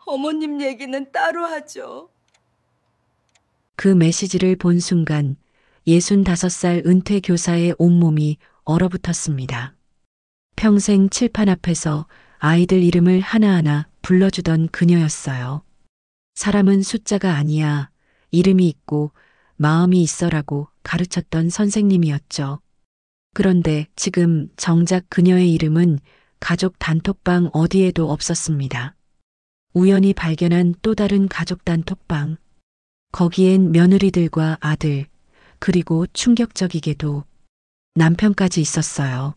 어머님 얘기는 따로 하죠. 그 메시지를 본 순간 65살 은퇴 교사의 온몸이 얼어붙었습니다. 평생 칠판 앞에서 아이들 이름을 하나하나 불러주던 그녀였어요. 사람은 숫자가 아니야. 이름이 있고 마음이 있어라고 가르쳤던 선생님이었죠. 그런데 지금 정작 그녀의 이름은 가족 단톡방 어디에도 없었습니다. 우연히 발견한 또 다른 가족 단톡방. 거기엔 며느리들과 아들, 그리고 충격적이게도 남편까지 있었어요.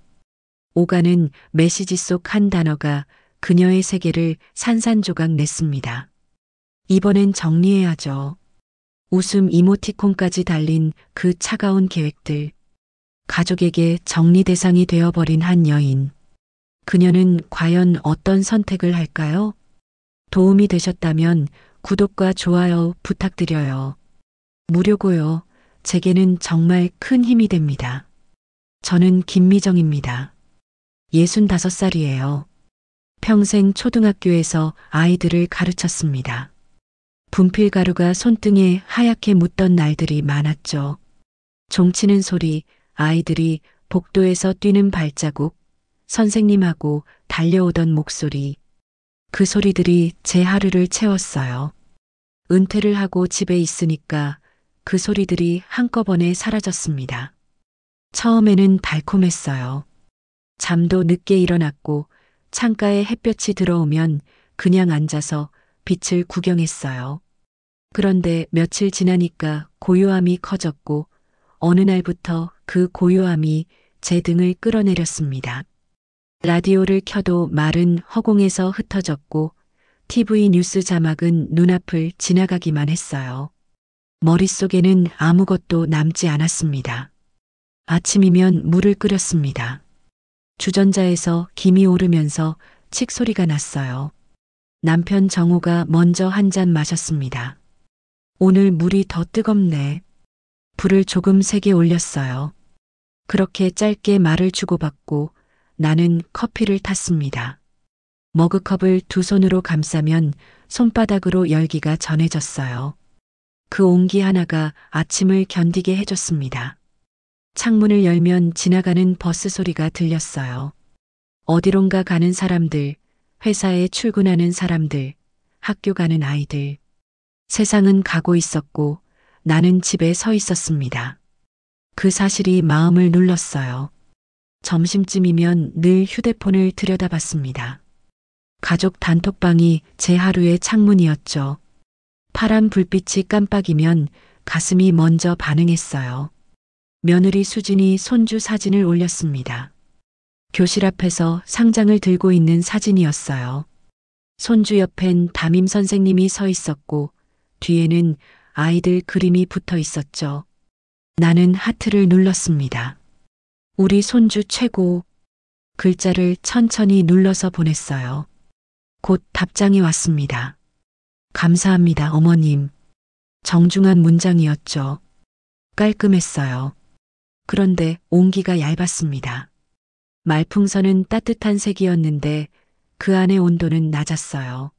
오가는 메시지 속 한 단어가 그녀의 세계를 산산조각 냈습니다. 이번엔 정리해야죠. 웃음 이모티콘까지 달린 그 차가운 계획들. 가족에게 정리 대상이 되어버린 한 여인. 그녀는 과연 어떤 선택을 할까요? 도움이 되셨다면 구독과 좋아요 부탁드려요. 무료고요. 제게는 정말 큰 힘이 됩니다. 저는 김미정입니다. 65살이에요. 평생 초등학교에서 아이들을 가르쳤습니다. 분필가루가 손등에 하얗게 묻던 날들이 많았죠. 종치는 소리, 아이들이 복도에서 뛰는 발자국, 선생님하고 달려오던 목소리. 그 소리들이 제 하루를 채웠어요. 은퇴를 하고 집에 있으니까 그 소리들이 한꺼번에 사라졌습니다. 처음에는 달콤했어요. 잠도 늦게 일어났고 창가에 햇볕이 들어오면 그냥 앉아서 빛을 구경했어요. 그런데 며칠 지나니까 고요함이 커졌고 어느 날부터 그 고요함이 제 등을 끌어내렸습니다. 라디오를 켜도 말은 허공에서 흩어졌고 TV 뉴스 자막은 눈앞을 지나가기만 했어요. 머릿속에는 아무것도 남지 않았습니다. 아침이면 물을 끓였습니다. 주전자에서 김이 오르면서 칡 소리가 났어요. 남편 정우가 먼저 한 잔 마셨습니다. 오늘 물이 더 뜨겁네. 불을 조금 세게 올렸어요. 그렇게 짧게 말을 주고받고 나는 커피를 탔습니다. 머그컵을 두 손으로 감싸면 손바닥으로 열기가 전해졌어요. 그 온기 하나가 아침을 견디게 해줬습니다. 창문을 열면 지나가는 버스 소리가 들렸어요. 어디론가 가는 사람들, 회사에 출근하는 사람들, 학교 가는 아이들. 세상은 가고 있었고 나는 집에 서 있었습니다. 그 사실이 마음을 눌렀어요. 점심쯤이면 늘 휴대폰을 들여다봤습니다. 가족 단톡방이 제 하루의 창문이었죠. 파란 불빛이 깜빡이면 가슴이 먼저 반응했어요. 며느리 수진이 손주 사진을 올렸습니다. 교실 앞에서 상장을 들고 있는 사진이었어요. 손주 옆엔 담임 선생님이 서 있었고 뒤에는 아이들 그림이 붙어 있었죠. 나는 하트를 눌렀습니다. 우리 손주 최고. 글자를 천천히 눌러서 보냈어요. 곧 답장이 왔습니다. 감사합니다, 어머님. 정중한 문장이었죠. 깔끔했어요. 그런데 온기가 얇았습니다. 말풍선은 따뜻한 색이었는데 그 안의 온도는 낮았어요.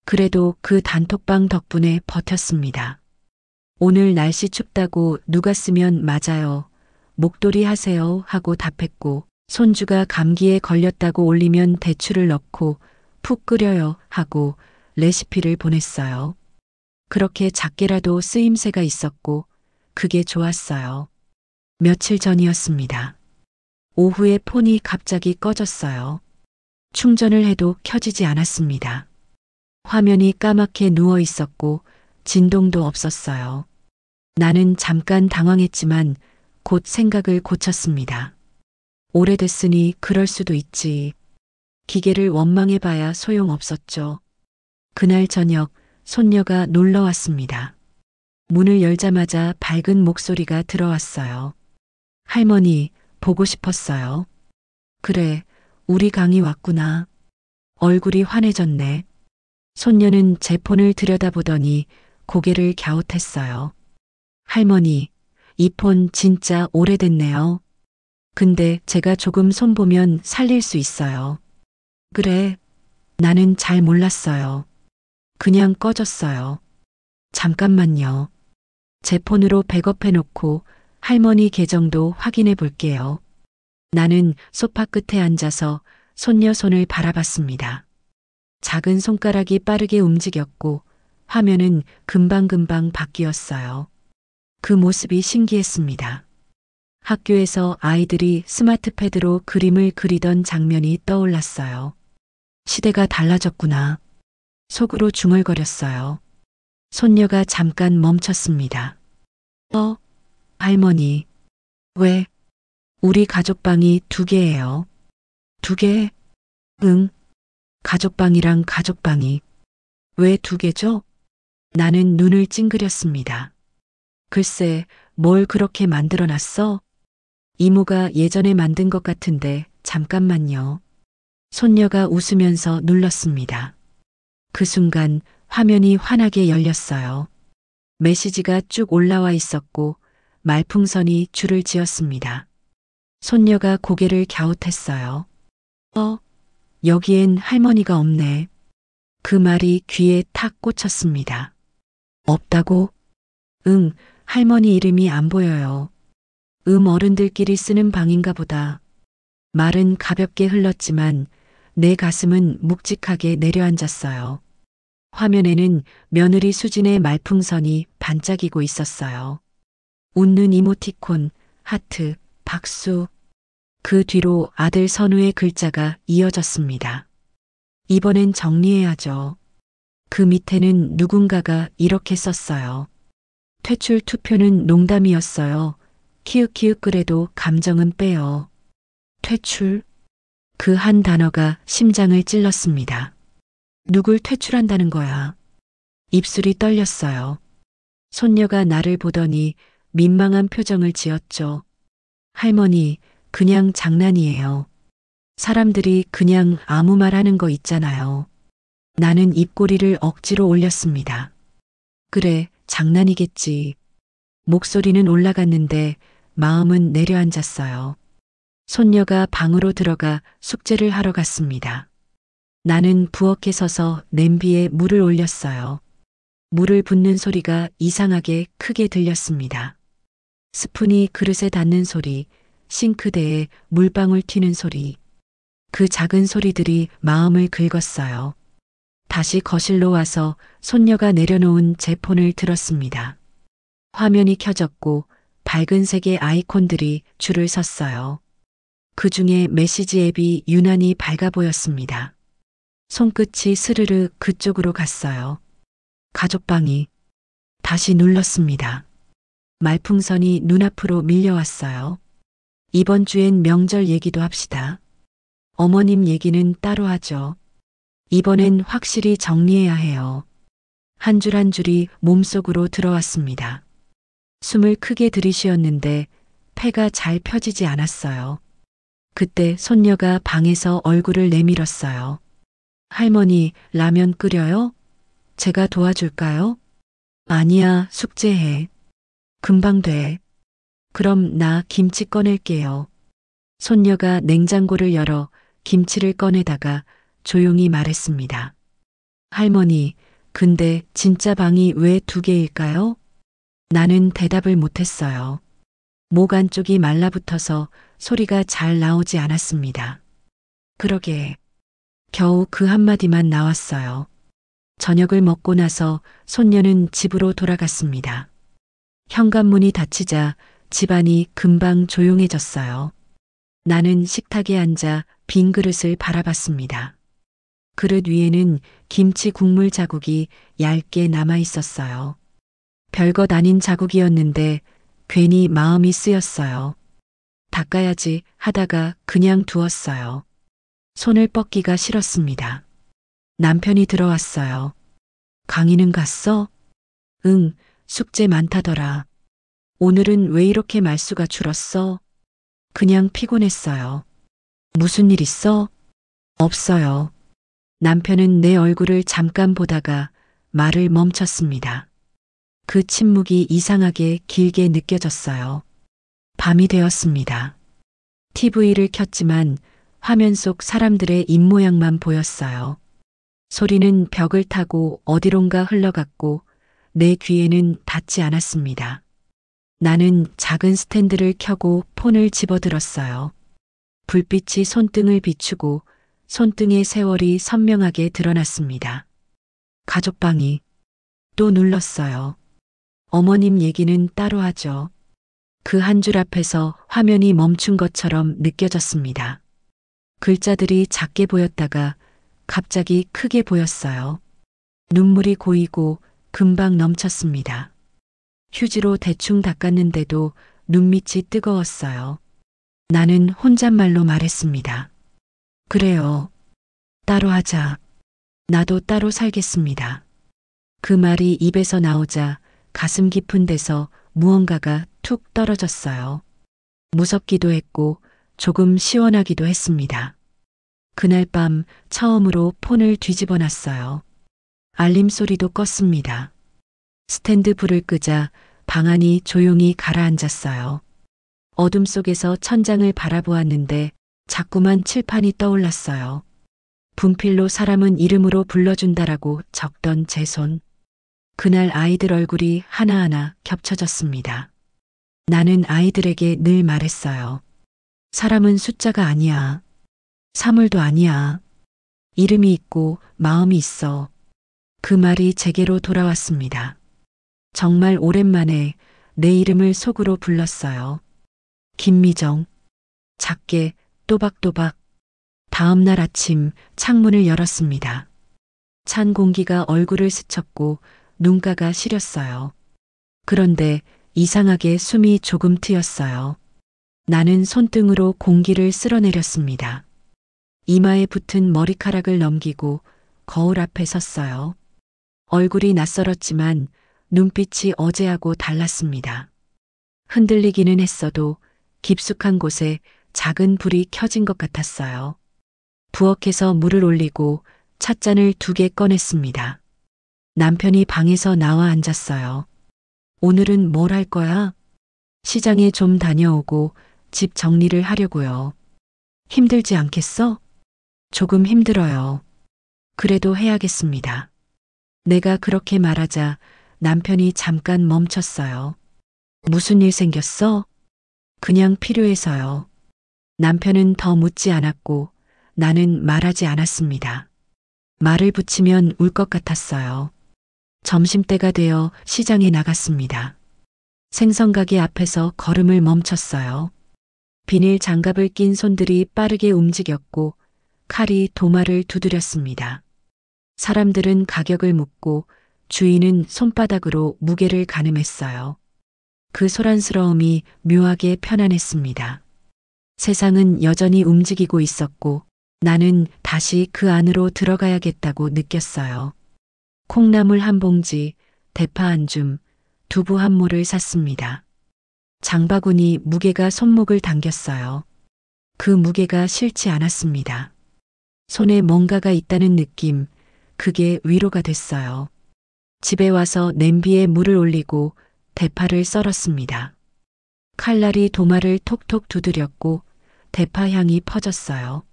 그래도 그 단톡방 덕분에 버텼습니다. 오늘 날씨 춥다고 누가 쓰면 맞아요. 목도리 하세요 하고 답했고 손주가 감기에 걸렸다고 올리면 대추를 넣고 푹 끓여요 하고 레시피를 보냈어요. 그렇게 작게라도 쓰임새가 있었고 그게 좋았어요. 며칠 전이었습니다. 오후에 폰이 갑자기 꺼졌어요. 충전을 해도 켜지지 않았습니다. 화면이 까맣게 누워 있었고 진동도 없었어요. 나는 잠깐 당황했지만 곧 생각을 고쳤습니다. 오래됐으니 그럴 수도 있지. 기계를 원망해봐야 소용없었죠. 그날 저녁 손녀가 놀러 왔습니다. 문을 열자마자 밝은 목소리가 들어왔어요. 할머니, 보고 싶었어요. 그래, 우리 강이 왔구나. 얼굴이 환해졌네. 손녀는 제 폰을 들여다보더니 고개를 갸웃했어요. 할머니, 이 폰 진짜 오래됐네요. 근데 제가 조금 손보면 살릴 수 있어요. 그래, 나는 잘 몰랐어요. 그냥 꺼졌어요. 잠깐만요. 제 폰으로 백업해 놓고 할머니 계정도 확인해 볼게요. 나는 소파 끝에 앉아서 손녀 손을 바라봤습니다. 작은 손가락이 빠르게 움직였고 화면은 금방금방 바뀌었어요. 그 모습이 신기했습니다. 학교에서 아이들이 스마트패드로 그림을 그리던 장면이 떠올랐어요. 시대가 달라졌구나. 속으로 중얼거렸어요. 손녀가 잠깐 멈췄습니다. 할머니. 왜? 우리 가족방이 2개예요. 2개? 응. 가족방이랑 가족방이. 왜 2개죠? 나는 눈을 찡그렸습니다. 글쎄, 뭘 그렇게 만들어 놨어? 이모가 예전에 만든 것 같은데 잠깐만요. 손녀가 웃으면서 눌렀습니다. 그 순간 화면이 환하게 열렸어요. 메시지가 쭉 올라와 있었고 말풍선이 줄을 지었습니다. 손녀가 고개를 갸웃했어요. 여기엔 할머니가 없네. 그 말이 귀에 탁 꽂혔습니다. 없다고? 응, 할머니 이름이 안 보여요. 어른들끼리 쓰는 방인가 보다. 말은 가볍게 흘렀지만 내 가슴은 묵직하게 내려앉았어요. 화면에는 며느리 수진의 말풍선이 반짝이고 있었어요. 웃는 이모티콘, 하트, 박수. 그 뒤로 아들 선우의 글자가 이어졌습니다. 이번엔 정리해야죠. 그 밑에는 누군가가 이렇게 썼어요. 퇴출 투표는 농담이었어요. 키읔키읔 그래도 감정은 빼요. 퇴출? 그 한 단어가 심장을 찔렀습니다. 누굴 퇴출한다는 거야? 입술이 떨렸어요. 손녀가 나를 보더니 민망한 표정을 지었죠. 할머니, 그냥 장난이에요. 사람들이 그냥 아무 말 하는 거 있잖아요. 나는 입꼬리를 억지로 올렸습니다. 그래, 장난이겠지. 목소리는 올라갔는데 마음은 내려앉았어요. 손녀가 방으로 들어가 숙제를 하러 갔습니다. 나는 부엌에 서서 냄비에 물을 올렸어요. 물을 붓는 소리가 이상하게 크게 들렸습니다. 스푼이 그릇에 닿는 소리, 싱크대에 물방울 튀는 소리. 그 작은 소리들이 마음을 긁었어요. 다시 거실로 와서 손녀가 내려놓은 제 폰을 들었습니다. 화면이 켜졌고 밝은 색의 아이콘들이 줄을 섰어요. 그 중에 메시지 앱이 유난히 밝아 보였습니다. 손끝이 스르르 그쪽으로 갔어요. 가족방이. 다시 눌렀습니다. 말풍선이 눈앞으로 밀려왔어요. 이번 주엔 명절 얘기도 합시다. 어머님 얘기는 따로 하죠. 이번엔 확실히 정리해야 해요. 한 줄 한 줄이 몸속으로 들어왔습니다. 숨을 크게 들이쉬었는데 폐가 잘 펴지지 않았어요. 그때 손녀가 방에서 얼굴을 내밀었어요. 할머니, 라면 끓여요? 제가 도와줄까요? 아니야, 숙제해. 금방 돼. 그럼 나 김치 꺼낼게요. 손녀가 냉장고를 열어 김치를 꺼내다가 조용히 말했습니다. 할머니, 근데 진짜 방이 왜 2개일까요? 나는 대답을 못했어요. 목 안쪽이 말라붙어서 소리가 잘 나오지 않았습니다. 그러게. 겨우 그 한마디만 나왔어요. 저녁을 먹고 나서 손녀는 집으로 돌아갔습니다. 현관문이 닫히자 집안이 금방 조용해졌어요. 나는 식탁에 앉아 빈 그릇을 바라봤습니다. 그릇 위에는 김치 국물 자국이 얇게 남아 있었어요. 별것 아닌 자국이었는데 괜히 마음이 쓰였어요. 닦아야지 하다가 그냥 두었어요. 손을 뻗기가 싫었습니다. 남편이 들어왔어요. 강의는 갔어? 응, 숙제 많다더라. 오늘은 왜 이렇게 말수가 줄었어? 그냥 피곤했어요. 무슨 일 있어? 없어요. 남편은 내 얼굴을 잠깐 보다가 말을 멈췄습니다. 그 침묵이 이상하게 길게 느껴졌어요. 밤이 되었습니다. TV를 켰지만 화면 속 사람들의 입모양만 보였어요. 소리는 벽을 타고 어디론가 흘러갔고 내 귀에는 닿지 않았습니다. 나는 작은 스탠드를 켜고 폰을 집어들었어요. 불빛이 손등을 비추고 손등의 세월이 선명하게 드러났습니다. 가족방이 또 눌렀어요. 어머님 얘기는 따로 하죠. 그 한 줄 앞에서 화면이 멈춘 것처럼 느껴졌습니다. 글자들이 작게 보였다가 갑자기 크게 보였어요. 눈물이 고이고 금방 넘쳤습니다. 휴지로 대충 닦았는데도 눈밑이 뜨거웠어요. 나는 혼잣말로 말했습니다. 그래요. 따로 하자. 나도 따로 살겠습니다. 그 말이 입에서 나오자 가슴 깊은 데서 무언가가 툭 떨어졌어요. 무섭기도 했고 조금 시원하기도 했습니다. 그날 밤 처음으로 폰을 뒤집어 놨어요. 알림 소리도 껐습니다. 스탠드 불을 끄자 방 안이 조용히 가라앉았어요. 어둠 속에서 천장을 바라보았는데 자꾸만 칠판이 떠올랐어요. 분필로 사람은 이름으로 불러준다라고 적던 제 손. 그날 아이들 얼굴이 하나하나 겹쳐졌습니다. 나는 아이들에게 늘 말했어요. 사람은 숫자가 아니야. 사물도 아니야. 이름이 있고 마음이 있어. 그 말이 제게로 돌아왔습니다. 정말 오랜만에 내 이름을 속으로 불렀어요. 김미정. 작게 또박또박. 다음 날 아침 창문을 열었습니다. 찬 공기가 얼굴을 스쳤고 눈가가 시렸어요. 그런데 이상하게 숨이 조금 트였어요. 나는 손등으로 공기를 쓸어내렸습니다. 이마에 붙은 머리카락을 넘기고 거울 앞에 섰어요. 얼굴이 낯설었지만 눈빛이 어제하고 달랐습니다. 흔들리기는 했어도 깊숙한 곳에 작은 불이 켜진 것 같았어요. 부엌에서 물을 올리고 찻잔을 2개 꺼냈습니다. 남편이 방에서 나와 앉았어요. 오늘은 뭘 할 거야? 시장에 좀 다녀오고 집 정리를 하려고요. 힘들지 않겠어? 조금 힘들어요. 그래도 해야겠습니다. 내가 그렇게 말하자 남편이 잠깐 멈췄어요. 무슨 일 생겼어? 그냥 필요해서요. 남편은 더 묻지 않았고 나는 말하지 않았습니다. 말을 붙이면 울 것 같았어요. 점심때가 되어 시장에 나갔습니다. 생선가게 앞에서 걸음을 멈췄어요. 비닐 장갑을 낀 손들이 빠르게 움직였고 칼이 도마를 두드렸습니다. 사람들은 가격을 묻고 주인은 손바닥으로 무게를 가늠했어요. 그 소란스러움이 묘하게 편안했습니다. 세상은 여전히 움직이고 있었고 나는 다시 그 안으로 들어가야겠다고 느꼈어요. 콩나물 한 봉지, 대파 한 줌, 두부 한 모를 샀습니다. 장바구니 무게가 손목을 당겼어요. 그 무게가 싫지 않았습니다. 손에 뭔가가 있다는 느낌, 그게 위로가 됐어요. 집에 와서 냄비에 물을 올리고 대파를 썰었습니다. 칼날이 도마를 톡톡 두드렸고 대파 향이 퍼졌어요.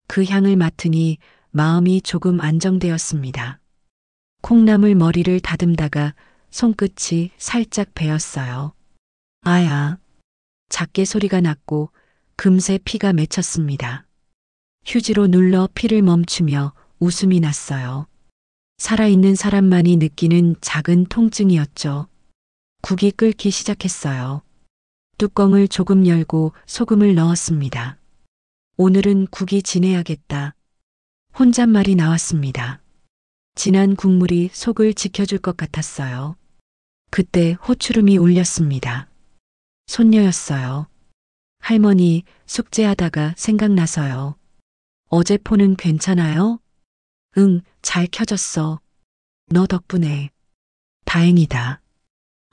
그 향을 맡으니 마음이 조금 안정되었습니다. 콩나물 머리를 다듬다가 손끝이 살짝 베었어요. 아야. 작게 소리가 났고 금세 피가 맺혔습니다. 휴지로 눌러 피를 멈추며 웃음이 났어요. 살아있는 사람만이 느끼는 작은 통증이었죠. 국이 끓기 시작했어요. 뚜껑을 조금 열고 소금을 넣었습니다. 오늘은 국이 진해야겠다. 혼잣말이 나왔습니다. 진한 국물이 속을 지켜줄 것 같았어요. 그때 호추름이 울렸습니다. 손녀였어요. 할머니 숙제하다가 생각나서요. 어제 폰은 괜찮아요? 응, 잘 켜졌어. 너 덕분에. 다행이다.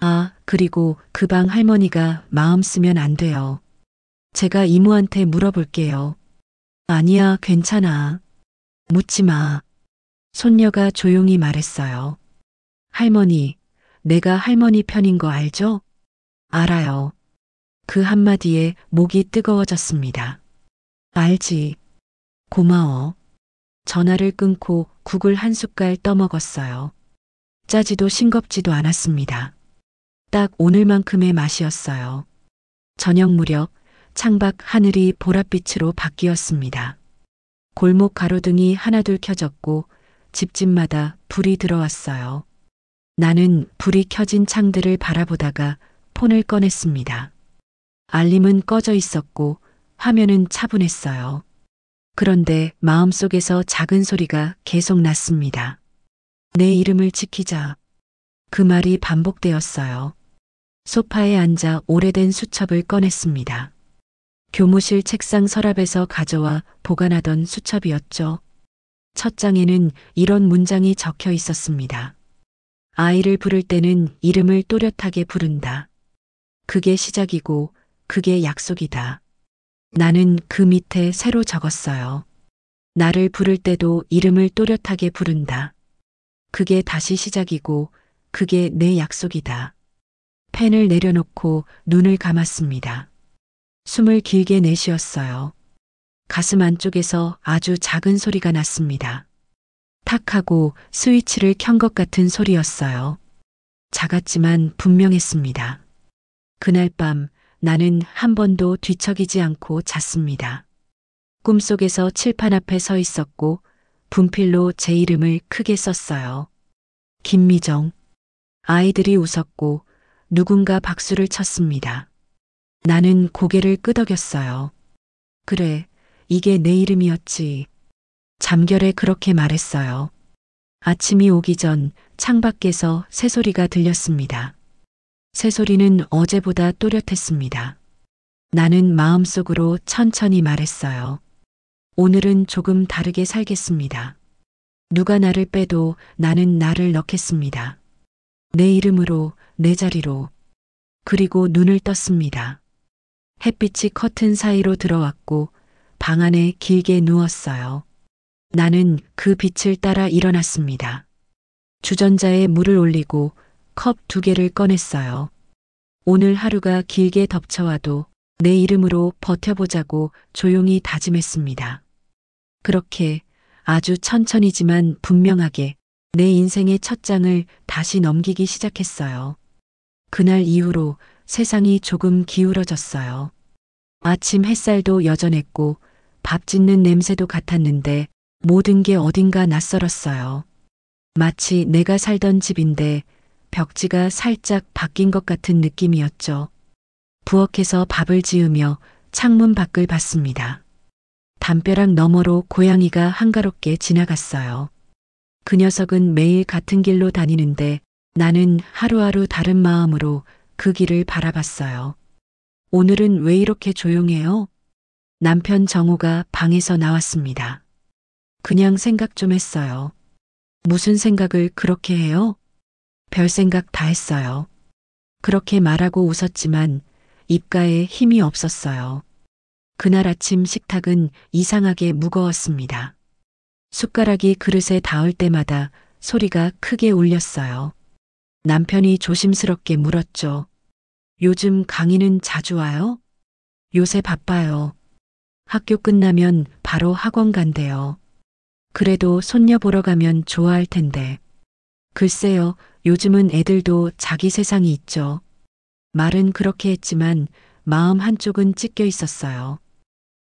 아, 그리고 그 방 할머니가 마음 쓰면 안 돼요. 제가 이모한테 물어볼게요. 아니야, 괜찮아. 묻지 마. 손녀가 조용히 말했어요. 할머니, 내가 할머니 편인 거 알죠? 알아요. 그 한마디에 목이 뜨거워졌습니다. 알지. 고마워. 전화를 끊고 국을 한 숟갈 떠먹었어요. 짜지도 싱겁지도 않았습니다. 딱 오늘만큼의 맛이었어요. 저녁 무렵 창밖 하늘이 보랏빛으로 바뀌었습니다. 골목 가로등이 하나둘 켜졌고 집집마다 불이 들어왔어요. 나는 불이 켜진 창들을 바라보다가 폰을 꺼냈습니다. 알림은 꺼져 있었고 화면은 차분했어요. 그런데 마음속에서 작은 소리가 계속 났습니다. 내 이름을 지키자. 그 말이 반복되었어요. 소파에 앉아 오래된 수첩을 꺼냈습니다. 교무실 책상 서랍에서 가져와 보관하던 수첩이었죠. 첫 장에는 이런 문장이 적혀 있었습니다. 아이를 부를 때는 이름을 또렷하게 부른다. 그게 시작이고 그게 약속이다. 나는 그 밑에 새로 적었어요. 나를 부를 때도 이름을 또렷하게 부른다. 그게 다시 시작이고 그게 내 약속이다. 펜을 내려놓고 눈을 감았습니다. 숨을 길게 내쉬었어요. 가슴 안쪽에서 아주 작은 소리가 났습니다. 탁 하고 스위치를 켠 것 같은 소리였어요. 작았지만 분명했습니다. 그날 밤 나는 한 번도 뒤척이지 않고 잤습니다. 꿈속에서 칠판 앞에 서 있었고 분필로 제 이름을 크게 썼어요. 김미정. 아이들이 웃었고 누군가 박수를 쳤습니다. 나는 고개를 끄덕였어요. 그래, 이게 내 이름이었지. 잠결에 그렇게 말했어요. 아침이 오기 전 창밖에서 새소리가 들렸습니다. 새소리는 어제보다 또렷했습니다. 나는 마음속으로 천천히 말했어요. 오늘은 조금 다르게 살겠습니다. 누가 나를 빼도 나는 나를 넣겠습니다. 내 이름으로, 내 자리로. 그리고 눈을 떴습니다. 햇빛이 커튼 사이로 들어왔고 방 안에 길게 누웠어요. 나는 그 빛을 따라 일어났습니다. 주전자에 물을 올리고 컵 2개를 꺼냈어요. 오늘 하루가 길게 덮쳐와도 내 이름으로 버텨보자고 조용히 다짐했습니다. 그렇게 아주 천천히지만 분명하게 내 인생의 첫 장을 다시 넘기기 시작했어요. 그날 이후로 세상이 조금 기울어졌어요. 아침 햇살도 여전했고 밥 짓는 냄새도 같았는데 모든 게 어딘가 낯설었어요. 마치 내가 살던 집인데 벽지가 살짝 바뀐 것 같은 느낌이었죠. 부엌에서 밥을 지으며 창문 밖을 봤습니다. 담벼락 너머로 고양이가 한가롭게 지나갔어요. 그 녀석은 매일 같은 길로 다니는데 나는 하루하루 다른 마음으로 그 길을 바라봤어요. 오늘은 왜 이렇게 조용해요? 남편 정우가 방에서 나왔습니다. 그냥 생각 좀 했어요. 무슨 생각을 그렇게 해요? 별 생각 다 했어요. 그렇게 말하고 웃었지만 입가에 힘이 없었어요. 그날 아침 식탁은 이상하게 무거웠습니다. 숟가락이 그릇에 닿을 때마다 소리가 크게 울렸어요. 남편이 조심스럽게 물었죠. 요즘 강의는 자주 와요? 요새 바빠요. 학교 끝나면 바로 학원 간대요. 그래도 손녀 보러 가면 좋아할 텐데. 글쎄요, 요즘은 애들도 자기 세상이 있죠. 말은 그렇게 했지만 마음 한쪽은 찢겨 있었어요.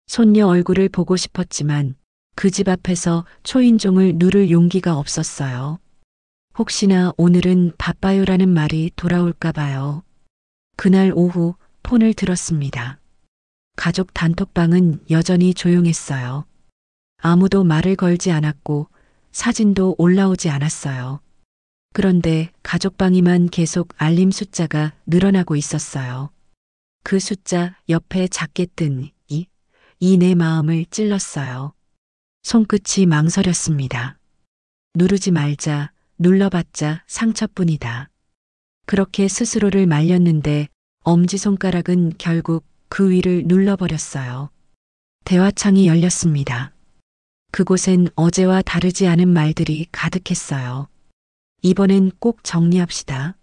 손녀 얼굴을 보고 싶었지만 그 집 앞에서 초인종을 누를 용기가 없었어요. 혹시나 오늘은 바빠요라는 말이 돌아올까 봐요. 그날 오후 폰을 들었습니다. 가족 단톡방은 여전히 조용했어요. 아무도 말을 걸지 않았고 사진도 올라오지 않았어요. 그런데 가족방에만 계속 알림 숫자가 늘어나고 있었어요. 그 숫자 옆에 작게 뜬 이 내 마음을 찔렀어요. 손끝이 망설였습니다. 누르지 말자, 눌러봤자 상처뿐이다. 그렇게 스스로를 말렸는데 엄지손가락은 결국 그 위를 눌러버렸어요. 대화창이 열렸습니다. 그곳엔 어제와 다르지 않은 말들이 가득했어요. 이번엔 꼭 정리합시다.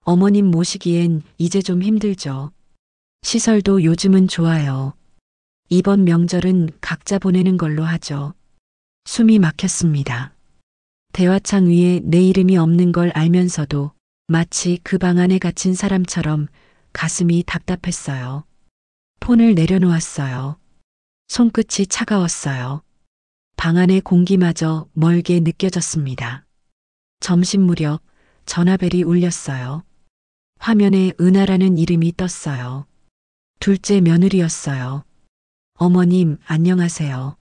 어머님 모시기엔 이제 좀 힘들죠. 시설도 요즘은 좋아요. 이번 명절은 각자 보내는 걸로 하죠. 숨이 막혔습니다. 대화창 위에 내 이름이 없는 걸 알면서도 마치 그 방 안에 갇힌 사람처럼 가슴이 답답했어요. 폰을 내려놓았어요. 손끝이 차가웠어요. 방 안의 공기마저 멀게 느껴졌습니다. 점심 무렵 전화벨이 울렸어요. 화면에 은하라는 이름이 떴어요. 둘째 며느리였어요. 어머님, 안녕하세요.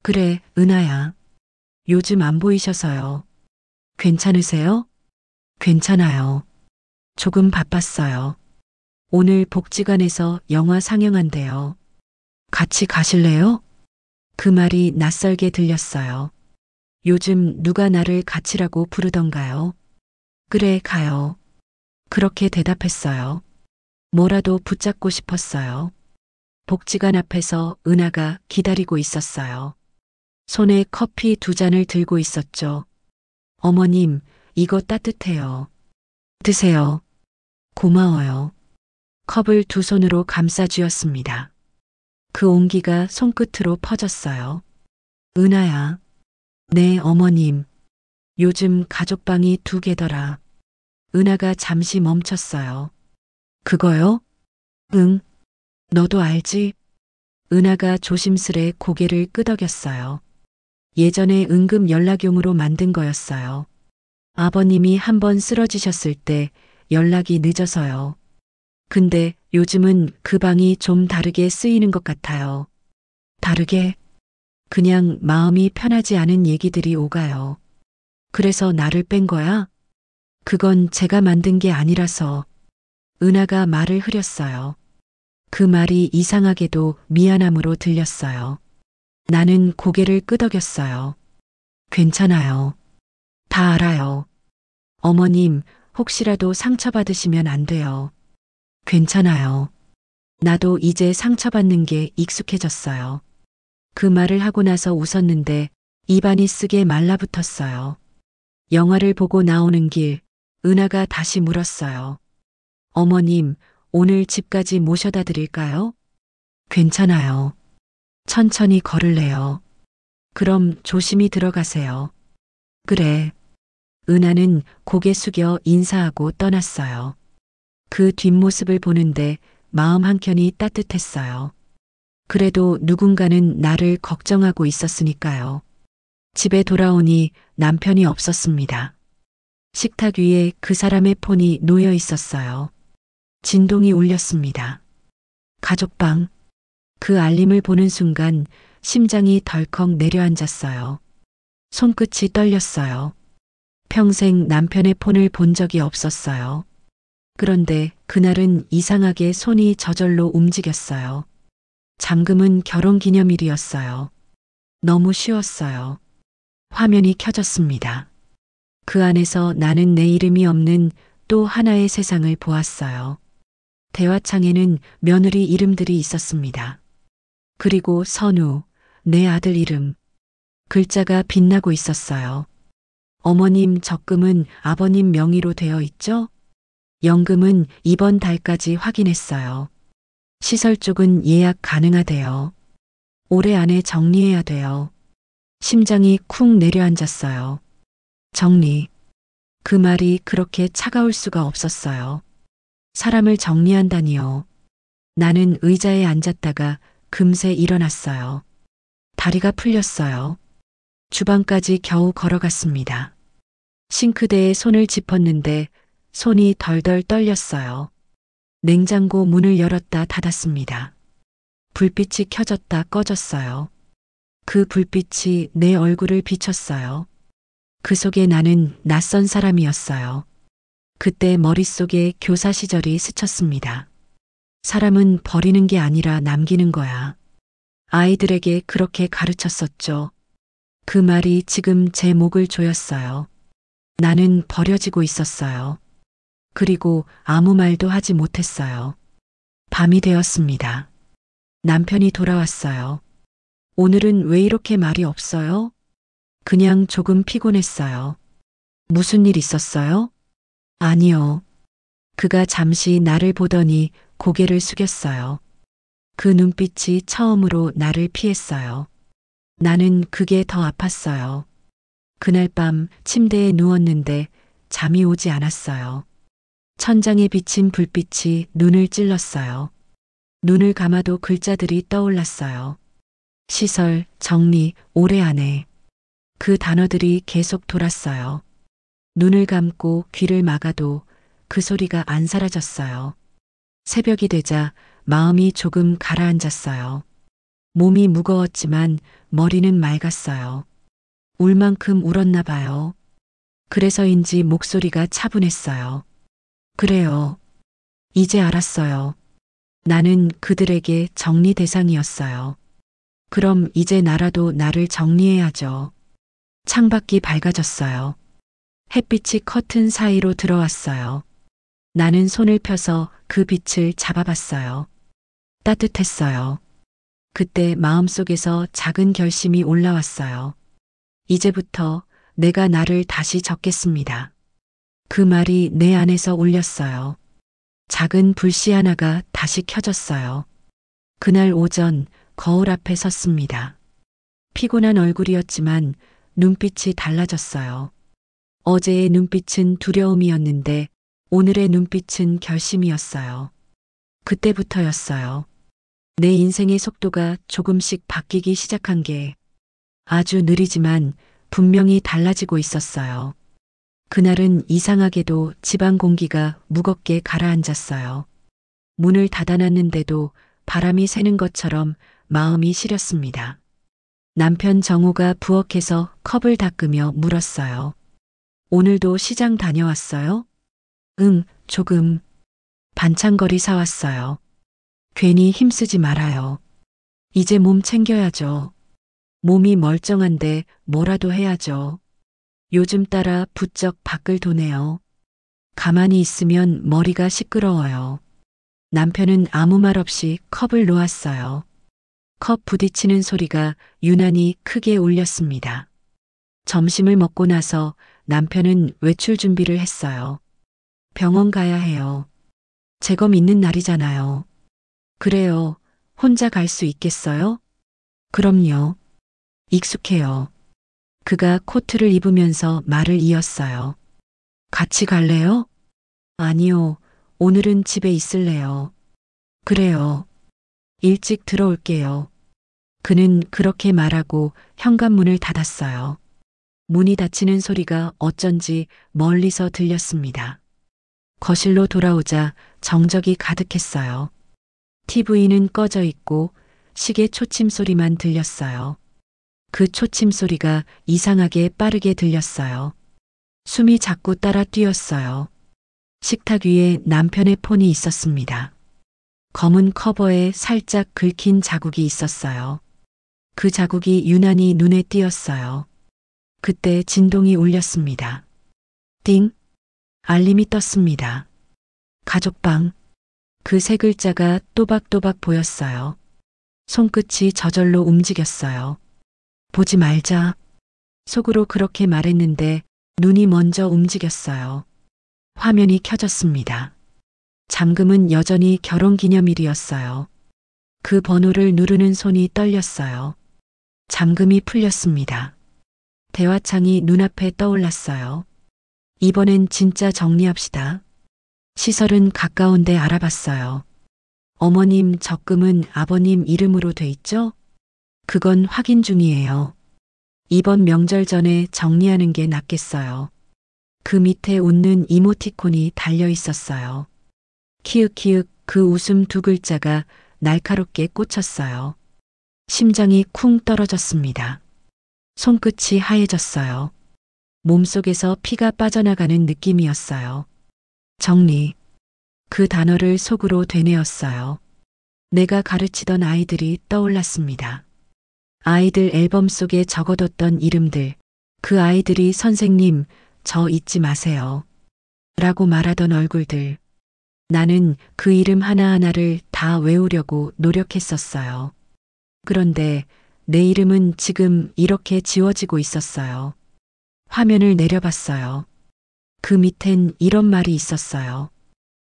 그래, 은하야. 요즘 안 보이셔서요. 괜찮으세요? 괜찮아요. 조금 바빴어요. 오늘 복지관에서 영화 상영한대요. 같이 가실래요? 그 말이 낯설게 들렸어요. 요즘 누가 나를 같이라고 부르던가요? 그래, 가요. 그렇게 대답했어요. 뭐라도 붙잡고 싶었어요. 복지관 앞에서 은하가 기다리고 있었어요. 손에 커피 2잔을 들고 있었죠. 어머님, 이거 따뜻해요. 드세요. 고마워요. 컵을 2손으로 감싸 쥐었습니다. 그 온기가 손끝으로 퍼졌어요. 은하야. 네, 어머님. 요즘 가족방이 2개더라. 은하가 잠시 멈췄어요. 그거요? 응. 너도 알지? 은하가 조심스레 고개를 끄덕였어요. 예전에 응급 연락용으로 만든 거였어요. 아버님이 한번 쓰러지셨을 때 연락이 늦어서요. 근데 요즘은 그 방이 좀 다르게 쓰이는 것 같아요. 다르게? 그냥 마음이 편하지 않은 얘기들이 오가요. 그래서 나를 뺀 거야? 그건 제가 만든 게 아니라서. 은하가 말을 흐렸어요. 그 말이 이상하게도 미안함으로 들렸어요. 나는 고개를 끄덕였어요. 괜찮아요. 다 알아요. 어머님, 혹시라도 상처받으시면 안 돼요. 괜찮아요. 나도 이제 상처받는 게 익숙해졌어요. 그 말을 하고 나서 웃었는데 입안이 쓰게 말라붙었어요. 영화를 보고 나오는 길, 은하가 다시 물었어요. 어머님, 오늘 집까지 모셔다 드릴까요? 괜찮아요. 천천히 걸을래요. 그럼 조심히 들어가세요. 그래. 은하는 고개 숙여 인사하고 떠났어요. 그 뒷모습을 보는데 마음 한켠이 따뜻했어요. 그래도 누군가는 나를 걱정하고 있었으니까요. 집에 돌아오니 남편이 없었습니다. 식탁 위에 그 사람의 폰이 놓여 있었어요. 진동이 울렸습니다. 가족방. 그 알림을 보는 순간 심장이 덜컥 내려앉았어요. 손끝이 떨렸어요. 평생 남편의 폰을 본 적이 없었어요. 그런데 그날은 이상하게 손이 저절로 움직였어요. 잠금은 결혼 기념일이었어요. 너무 쉬웠어요. 화면이 켜졌습니다. 그 안에서 나는 내 이름이 없는 또 하나의 세상을 보았어요. 대화창에는 며느리 이름들이 있었습니다. 그리고 선우, 내 아들 이름. 글자가 빛나고 있었어요. 어머님 적금은 아버님 명의로 되어 있죠? 연금은 이번 달까지 확인했어요. 시설 쪽은 예약 가능하대요. 올해 안에 정리해야 돼요. 심장이 쿵 내려앉았어요. 정리. 그 말이 그렇게 차가울 수가 없었어요. 사람을 정리한다니요. 나는 의자에 앉았다가 금세 일어났어요. 다리가 풀렸어요. 주방까지 겨우 걸어갔습니다. 싱크대에 손을 짚었는데 손이 덜덜 떨렸어요. 냉장고 문을 열었다 닫았습니다. 불빛이 켜졌다 꺼졌어요. 그 불빛이 내 얼굴을 비췄어요. 그 속에 나는 낯선 사람이었어요. 그때 머릿속에 교사 시절이 스쳤습니다. 사람은 버리는 게 아니라 남기는 거야. 아이들에게 그렇게 가르쳤었죠. 그 말이 지금 제 목을 조였어요. 나는 버려지고 있었어요. 그리고 아무 말도 하지 못했어요. 밤이 되었습니다. 남편이 돌아왔어요. 오늘은 왜 이렇게 말이 없어요? 그냥 조금 피곤했어요. 무슨 일 있었어요? 아니요. 그가 잠시 나를 보더니 고개를 숙였어요. 그 눈빛이 처음으로 나를 피했어요. 나는 그게 더 아팠어요. 그날 밤 침대에 누웠는데 잠이 오지 않았어요. 천장에 비친 불빛이 눈을 찔렀어요. 눈을 감아도 글자들이 떠올랐어요. 시설, 정리, 오래 안에. 그 단어들이 계속 돌았어요. 눈을 감고 귀를 막아도 그 소리가 안 사라졌어요. 새벽이 되자 마음이 조금 가라앉았어요. 몸이 무거웠지만 머리는 맑았어요. 울 만큼 울었나 봐요. 그래서인지 목소리가 차분했어요. 그래요. 이제 알았어요. 나는 그들에게 정리 대상이었어요. 그럼 이제 나라도 나를 정리해야죠. 창밖이 밝아졌어요. 햇빛이 커튼 사이로 들어왔어요. 나는 손을 펴서 그 빛을 잡아봤어요. 따뜻했어요. 그때 마음속에서 작은 결심이 올라왔어요. 이제부터 내가 나를 다시 적겠습니다. 그 말이 내 안에서 울렸어요. 작은 불씨 하나가 다시 켜졌어요. 그날 오전 거울 앞에 섰습니다. 피곤한 얼굴이었지만 눈빛이 달라졌어요. 어제의 눈빛은 두려움이었는데 오늘의 눈빛은 결심이었어요. 그때부터였어요. 내 인생의 속도가 조금씩 바뀌기 시작한 게 아주 느리지만 분명히 달라지고 있었어요. 그날은 이상하게도 집안 공기가 무겁게 가라앉았어요. 문을 닫아놨는데도 바람이 새는 것처럼 마음이 시렸습니다. 남편 정우가 부엌에서 컵을 닦으며 물었어요. 오늘도 시장 다녀왔어요? 응, 조금. 반찬거리 사왔어요. 괜히 힘쓰지 말아요. 이제 몸 챙겨야죠. 몸이 멀쩡한데 뭐라도 해야죠. 요즘 따라 부쩍 밖을 도네요. 가만히 있으면 머리가 시끄러워요. 남편은 아무 말 없이 컵을 놓았어요. 컵 부딪히는 소리가 유난히 크게 울렸습니다. 점심을 먹고 나서 남편은 외출 준비를 했어요. 병원 가야 해요. 재검 있는 날이잖아요. 그래요. 혼자 갈 수 있겠어요? 그럼요. 익숙해요. 그가 코트를 입으면서 말을 이었어요. 같이 갈래요? 아니요. 오늘은 집에 있을래요. 그래요. 일찍 들어올게요. 그는 그렇게 말하고 현관문을 닫았어요. 문이 닫히는 소리가 어쩐지 멀리서 들렸습니다. 거실로 돌아오자 정적이 가득했어요. TV는 꺼져 있고 시계 초침 소리만 들렸어요. 그 초침 소리가 이상하게 빠르게 들렸어요. 숨이 자꾸 따라 뛰었어요. 식탁 위에 남편의 폰이 있었습니다. 검은 커버에 살짝 긁힌 자국이 있었어요. 그 자국이 유난히 눈에 띄었어요. 그때 진동이 울렸습니다. 띵! 알림이 떴습니다. 가족방. 그 세 글자가 또박또박 보였어요. 손끝이 저절로 움직였어요. 보지 말자. 속으로 그렇게 말했는데 눈이 먼저 움직였어요. 화면이 켜졌습니다. 잠금은 여전히 결혼기념일이었어요. 그 번호를 누르는 손이 떨렸어요. 잠금이 풀렸습니다. 대화창이 눈앞에 떠올랐어요. 이번엔 진짜 정리합시다. 시설은 가까운데 알아봤어요. 어머님 적금은 아버님 이름으로 돼 있죠? 그건 확인 중이에요. 이번 명절 전에 정리하는 게 낫겠어요. 그 밑에 웃는 이모티콘이 달려 있었어요. 키읔키읔 그 웃음 두 글자가 날카롭게 꽂혔어요. 심장이 쿵 떨어졌습니다. 손끝이 하얘졌어요. 몸속에서 피가 빠져나가는 느낌이었어요. 정리. 그 단어를 속으로 되뇌었어요. 내가 가르치던 아이들이 떠올랐습니다. 아이들 앨범 속에 적어뒀던 이름들. 그 아이들이 선생님, 저 잊지 마세요. 라고 말하던 얼굴들. 나는 그 이름 하나하나를 다 외우려고 노력했었어요. 그런데 내 이름은 지금 이렇게 지워지고 있었어요. 화면을 내려봤어요. 그 밑엔 이런 말이 있었어요.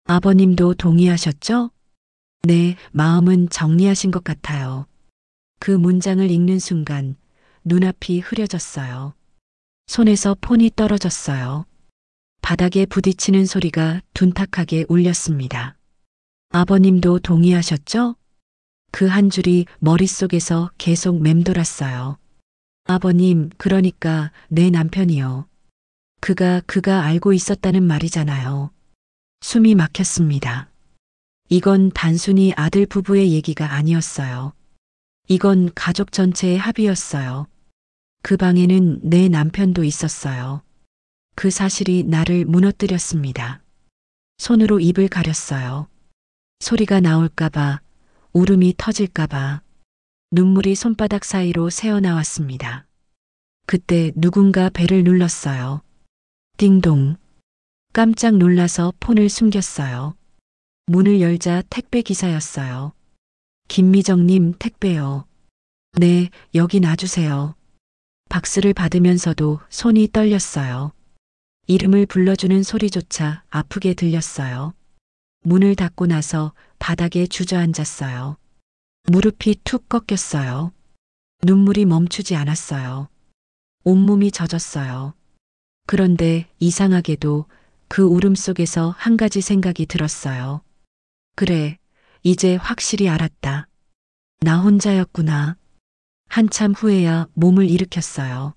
아버님도 동의하셨죠? 네, 마음은 정리하신 것 같아요. 그 문장을 읽는 순간 눈앞이 흐려졌어요. 손에서 폰이 떨어졌어요. 바닥에 부딪히는 소리가 둔탁하게 울렸습니다. 아버님도 동의하셨죠? 그 한 줄이 머릿속에서 계속 맴돌았어요. 아버님, 그러니까 내 남편이요. 그가 알고 있었다는 말이잖아요. 숨이 막혔습니다. 이건 단순히 아들 부부의 얘기가 아니었어요. 이건 가족 전체의 합의였어요. 그 방에는 내 남편도 있었어요. 그 사실이 나를 무너뜨렸습니다. 손으로 입을 가렸어요. 소리가 나올까봐, 울음이 터질까봐, 눈물이 손바닥 사이로 새어나왔습니다. 그때 누군가 벨을 눌렀어요. 띵동. 깜짝 놀라서 폰을 숨겼어요. 문을 열자 택배 기사였어요. 김미정님 택배요. 네, 여기 놔주세요. 박스를 받으면서도 손이 떨렸어요. 이름을 불러주는 소리조차 아프게 들렸어요. 문을 닫고 나서 바닥에 주저앉았어요. 무릎이 툭 꺾였어요. 눈물이 멈추지 않았어요. 온몸이 젖었어요. 그런데 이상하게도 그 울음 속에서 한 가지 생각이 들었어요. 그래, 이제 확실히 알았다. 나 혼자였구나. 한참 후에야 몸을 일으켰어요.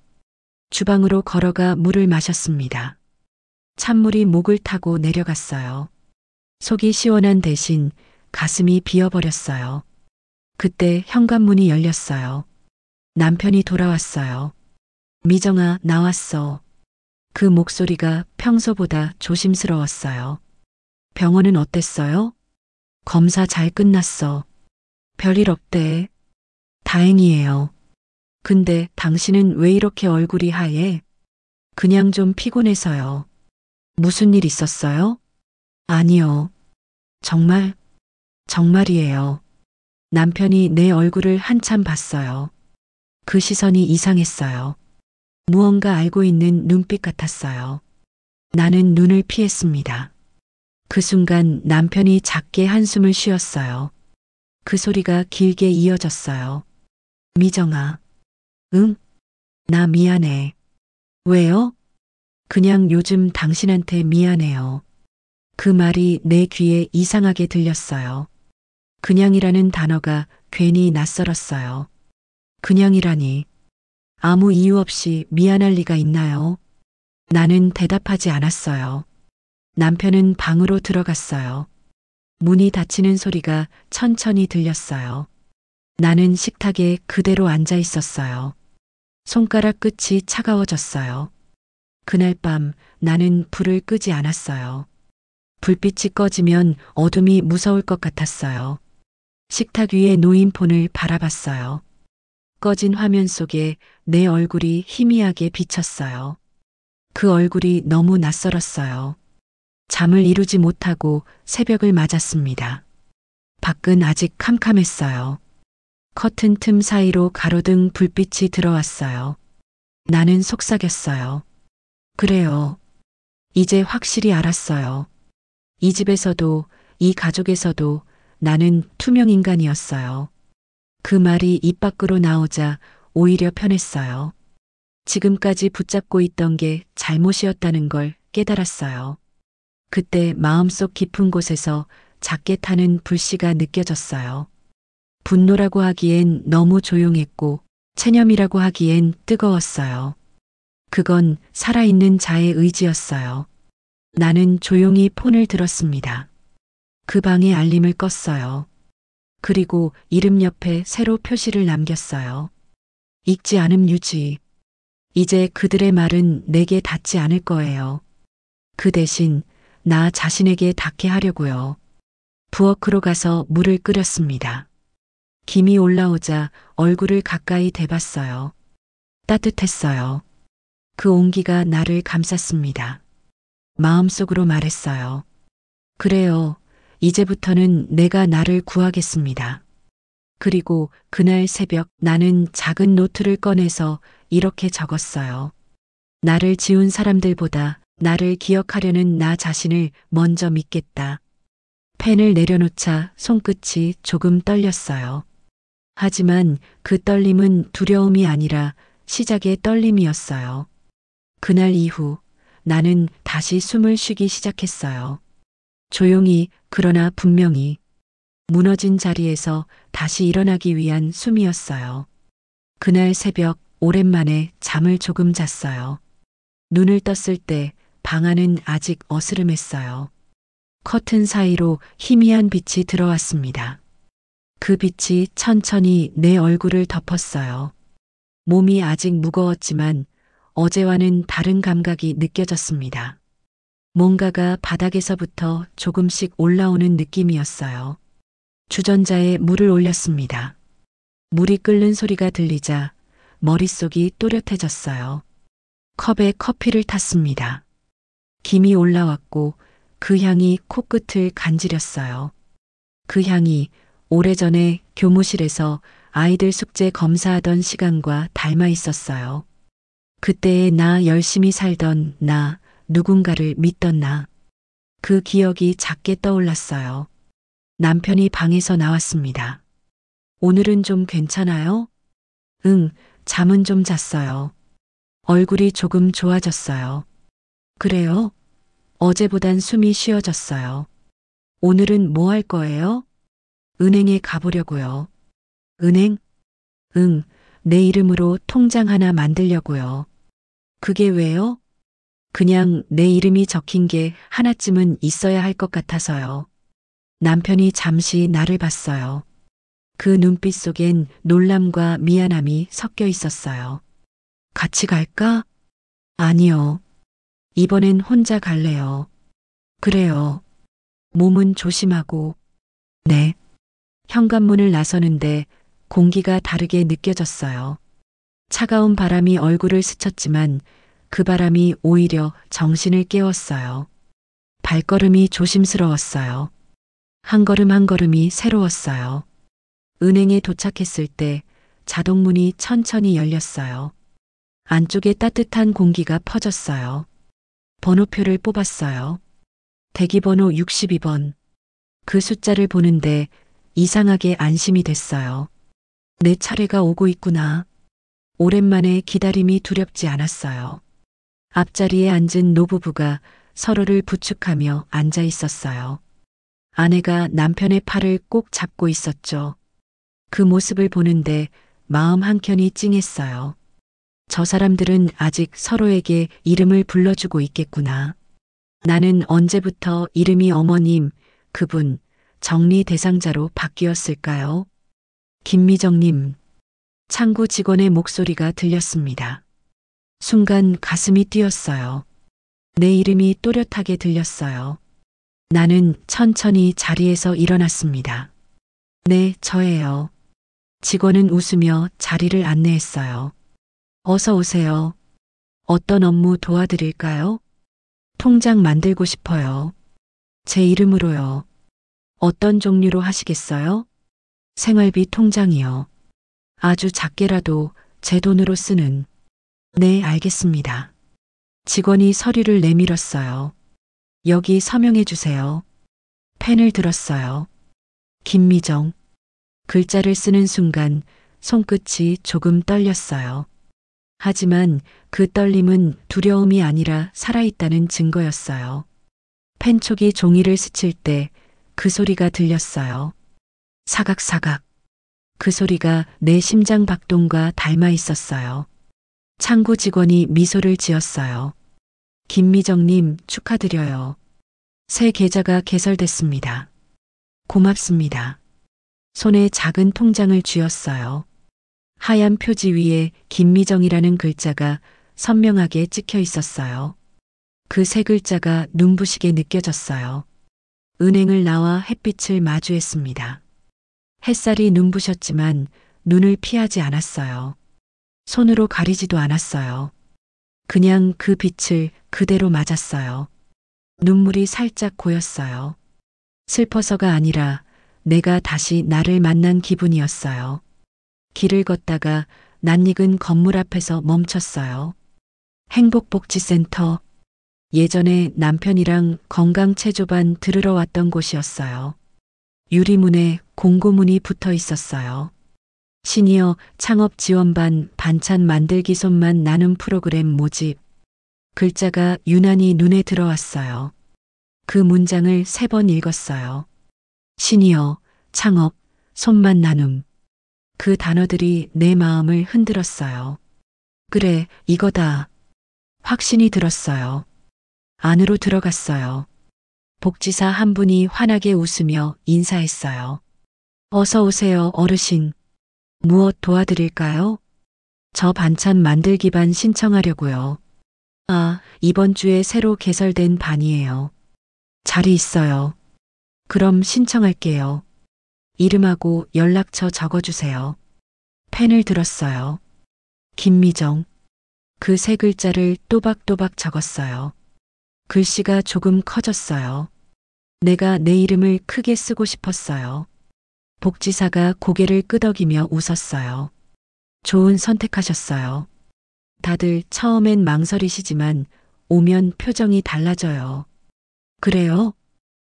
주방으로 걸어가 물을 마셨습니다. 찬물이 목을 타고 내려갔어요. 속이 시원한 대신 가슴이 비어버렸어요. 그때 현관문이 열렸어요. 남편이 돌아왔어요. 미정아, 나왔어. 그 목소리가 평소보다 조심스러웠어요. 병원은 어땠어요? 검사 잘 끝났어. 별일 없대. 다행이에요. 근데 당신은 왜 이렇게 얼굴이 하얘? 그냥 좀 피곤해서요. 무슨 일 있었어요? 아니요. 정말이에요. 남편이 내 얼굴을 한참 봤어요. 그 시선이 이상했어요. 무언가 알고 있는 눈빛 같았어요. 나는 눈을 피했습니다. 그 순간 남편이 작게 한숨을 쉬었어요. 그 소리가 길게 이어졌어요. 미정아. 응? 나 미안해. 왜요? 그냥 요즘 당신한테 미안해요. 그 말이 내 귀에 이상하게 들렸어요. 그냥이라는 단어가 괜히 낯설었어요. 그냥이라니. 아무 이유 없이 미안할 리가 있나요? 나는 대답하지 않았어요. 남편은 방으로 들어갔어요. 문이 닫히는 소리가 천천히 들렸어요. 나는 식탁에 그대로 앉아 있었어요. 손가락 끝이 차가워졌어요. 그날 밤 나는 불을 끄지 않았어요. 불빛이 꺼지면 어둠이 무서울 것 같았어요. 식탁 위에 놓인 폰을 바라봤어요. 꺼진 화면 속에 내 얼굴이 희미하게 비쳤어요. 그 얼굴이 너무 낯설었어요. 잠을 이루지 못하고 새벽을 맞았습니다. 밖은 아직 캄캄했어요. 커튼 틈 사이로 가로등 불빛이 들어왔어요. 나는 속삭였어요. 그래요. 이제 확실히 알았어요. 이 집에서도, 이 가족에서도 나는 투명 인간이었어요. 그 말이 입 밖으로 나오자 오히려 편했어요. 지금까지 붙잡고 있던 게 잘못이었다는 걸 깨달았어요. 그때 마음속 깊은 곳에서 작게 타는 불씨가 느껴졌어요. 분노라고 하기엔 너무 조용했고 체념이라고 하기엔 뜨거웠어요. 그건 살아있는 자의 의지였어요. 나는 조용히 폰을 들었습니다. 그 방의 알림을 껐어요. 그리고 이름 옆에 새로 표시를 남겼어요. 읽지 않음 유지. 이제 그들의 말은 내게 닿지 않을 거예요. 그 대신 나 자신에게 닿게 하려고요. 부엌으로 가서 물을 끓였습니다. 김이 올라오자 얼굴을 가까이 대봤어요. 따뜻했어요. 그 온기가 나를 감쌌습니다. 마음속으로 말했어요. 그래요. 이제부터는 내가 나를 구하겠습니다. 그리고 그날 새벽 나는 작은 노트를 꺼내서 이렇게 적었어요. 나를 지운 사람들보다 나를 기억하려는 나 자신을 먼저 믿겠다. 펜을 내려놓자 손끝이 조금 떨렸어요. 하지만 그 떨림은 두려움이 아니라 시작의 떨림이었어요. 그날 이후 나는 다시 숨을 쉬기 시작했어요. 조용히, 그러나 분명히 무너진 자리에서 다시 일어나기 위한 숨이었어요. 그날 새벽 오랜만에 잠을 조금 잤어요. 눈을 떴을 때 방 안은 아직 어스름했어요. 커튼 사이로 희미한 빛이 들어왔습니다. 그 빛이 천천히 내 얼굴을 덮었어요. 몸이 아직 무거웠지만 어제와는 다른 감각이 느껴졌습니다. 뭔가가 바닥에서부터 조금씩 올라오는 느낌이었어요. 주전자에 물을 올렸습니다. 물이 끓는 소리가 들리자 머릿속이 또렷해졌어요. 컵에 커피를 탔습니다. 김이 올라왔고 그 향이 코끝을 간지렸어요. 그 향이 오래전에 교무실에서 아이들 숙제 검사하던 시간과 닮아 있었어요. 그때의 나, 열심히 살던 나, 누군가를 믿던 나. 그 기억이 작게 떠올랐어요. 남편이 방에서 나왔습니다. 오늘은 좀 괜찮아요? 응, 잠은 좀 잤어요. 얼굴이 조금 좋아졌어요. 그래요? 어제보단 숨이 쉬어졌어요. 오늘은 뭐 할 거예요? 은행에 가보려고요. 은행? 응, 내 이름으로 통장 하나 만들려고요. 그게 왜요? 그냥 내 이름이 적힌 게 하나쯤은 있어야 할 것 같아서요. 남편이 잠시 나를 봤어요. 그 눈빛 속엔 놀람과 미안함이 섞여 있었어요. 같이 갈까? 아니요. 이번엔 혼자 갈래요. 그래요. 몸은 조심하고. 네. 현관문을 나서는데 공기가 다르게 느껴졌어요. 차가운 바람이 얼굴을 스쳤지만 그 바람이 오히려 정신을 깨웠어요. 발걸음이 조심스러웠어요. 한 걸음 한 걸음이 새로웠어요. 은행에 도착했을 때 자동문이 천천히 열렸어요. 안쪽에 따뜻한 공기가 퍼졌어요. 번호표를 뽑았어요. 대기번호 62번. 그 숫자를 보는데 이상하게 안심이 됐어요. 내 차례가 오고 있구나. 오랜만에 기다림이 두렵지 않았어요. 앞자리에 앉은 노부부가 서로를 부축하며 앉아 있었어요. 아내가 남편의 팔을 꼭 잡고 있었죠. 그 모습을 보는데 마음 한켠이 찡했어요. 저 사람들은 아직 서로에게 이름을 불러주고 있겠구나. 나는 언제부터 이름이 어머님, 그분, 정리 대상자로 바뀌었을까요? 김미정님. 창구 직원의 목소리가 들렸습니다. 순간 가슴이 뛰었어요. 내 이름이 또렷하게 들렸어요. 나는 천천히 자리에서 일어났습니다. 네, 저예요. 직원은 웃으며 자리를 안내했어요. 어서 오세요. 어떤 업무 도와드릴까요? 통장 만들고 싶어요. 제 이름으로요. 어떤 종류로 하시겠어요? 생활비 통장이요. 아주 작게라도 제 돈으로 쓰는. 네, 알겠습니다. 직원이 서류를 내밀었어요. 여기 서명해 주세요. 펜을 들었어요. 김미정. 글자를 쓰는 순간 손끝이 조금 떨렸어요. 하지만 그 떨림은 두려움이 아니라 살아있다는 증거였어요. 펜촉이 종이를 스칠 때 그 소리가 들렸어요. 사각사각. 그 소리가 내 심장 박동과 닮아 있었어요. 창구 직원이 미소를 지었어요. 김미정님 축하드려요. 새 계좌가 개설됐습니다. 고맙습니다. 손에 작은 통장을 쥐었어요. 하얀 표지 위에 김미정이라는 글자가 선명하게 찍혀 있었어요. 그 세 글자가 눈부시게 느껴졌어요. 은행을 나와 햇빛을 마주했습니다. 햇살이 눈부셨지만 눈을 피하지 않았어요. 손으로 가리지도 않았어요. 그냥 그 빛을 그대로 맞았어요. 눈물이 살짝 고였어요. 슬퍼서가 아니라 내가 다시 나를 만난 기분이었어요. 길을 걷다가 낯익은 건물 앞에서 멈췄어요. 행복복지센터. 예전에 남편이랑 건강체조반 들으러 왔던 곳이었어요. 유리문에 공고문이 붙어 있었어요. 시니어 창업 지원반 반찬 만들기 손만 나눔 프로그램 모집. 글자가 유난히 눈에 들어왔어요. 그 문장을 3번 읽었어요. 시니어, 창업, 손만 나눔. 그 단어들이 내 마음을 흔들었어요. 그래, 이거다. 확신이 들었어요. 안으로 들어갔어요. 복지사 한 분이 환하게 웃으며 인사했어요. 어서 오세요, 어르신. 무엇 도와드릴까요? 저 반찬 만들기 반 신청하려고요. 아, 이번 주에 새로 개설된 반이에요. 자리 있어요. 그럼 신청할게요. 이름하고 연락처 적어주세요. 펜을 들었어요. 김미정. 그 3글자를 또박또박 적었어요. 글씨가 조금 커졌어요. 내가 내 이름을 크게 쓰고 싶었어요. 복지사가 고개를 끄덕이며 웃었어요. 좋은 선택하셨어요. 다들 처음엔 망설이시지만 오면 표정이 달라져요. 그래요?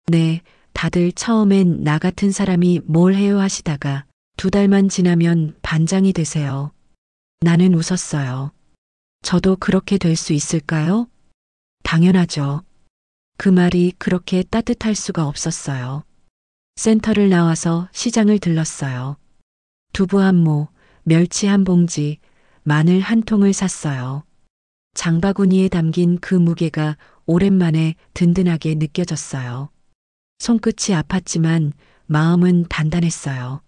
네, 다들 처음엔 나 같은 사람이 뭘 해요 하시다가 2달만 지나면 반장이 되세요. 나는 웃었어요. 저도 그렇게 될 수 있을까요? 당연하죠. 그 말이 그렇게 따뜻할 수가 없었어요. 센터를 나와서 시장을 들렀어요. 두부 한 모, 멸치 한 봉지, 마늘 한 통을 샀어요. 장바구니에 담긴 그 무게가 오랜만에 든든하게 느껴졌어요. 손끝이 아팠지만 마음은 단단했어요.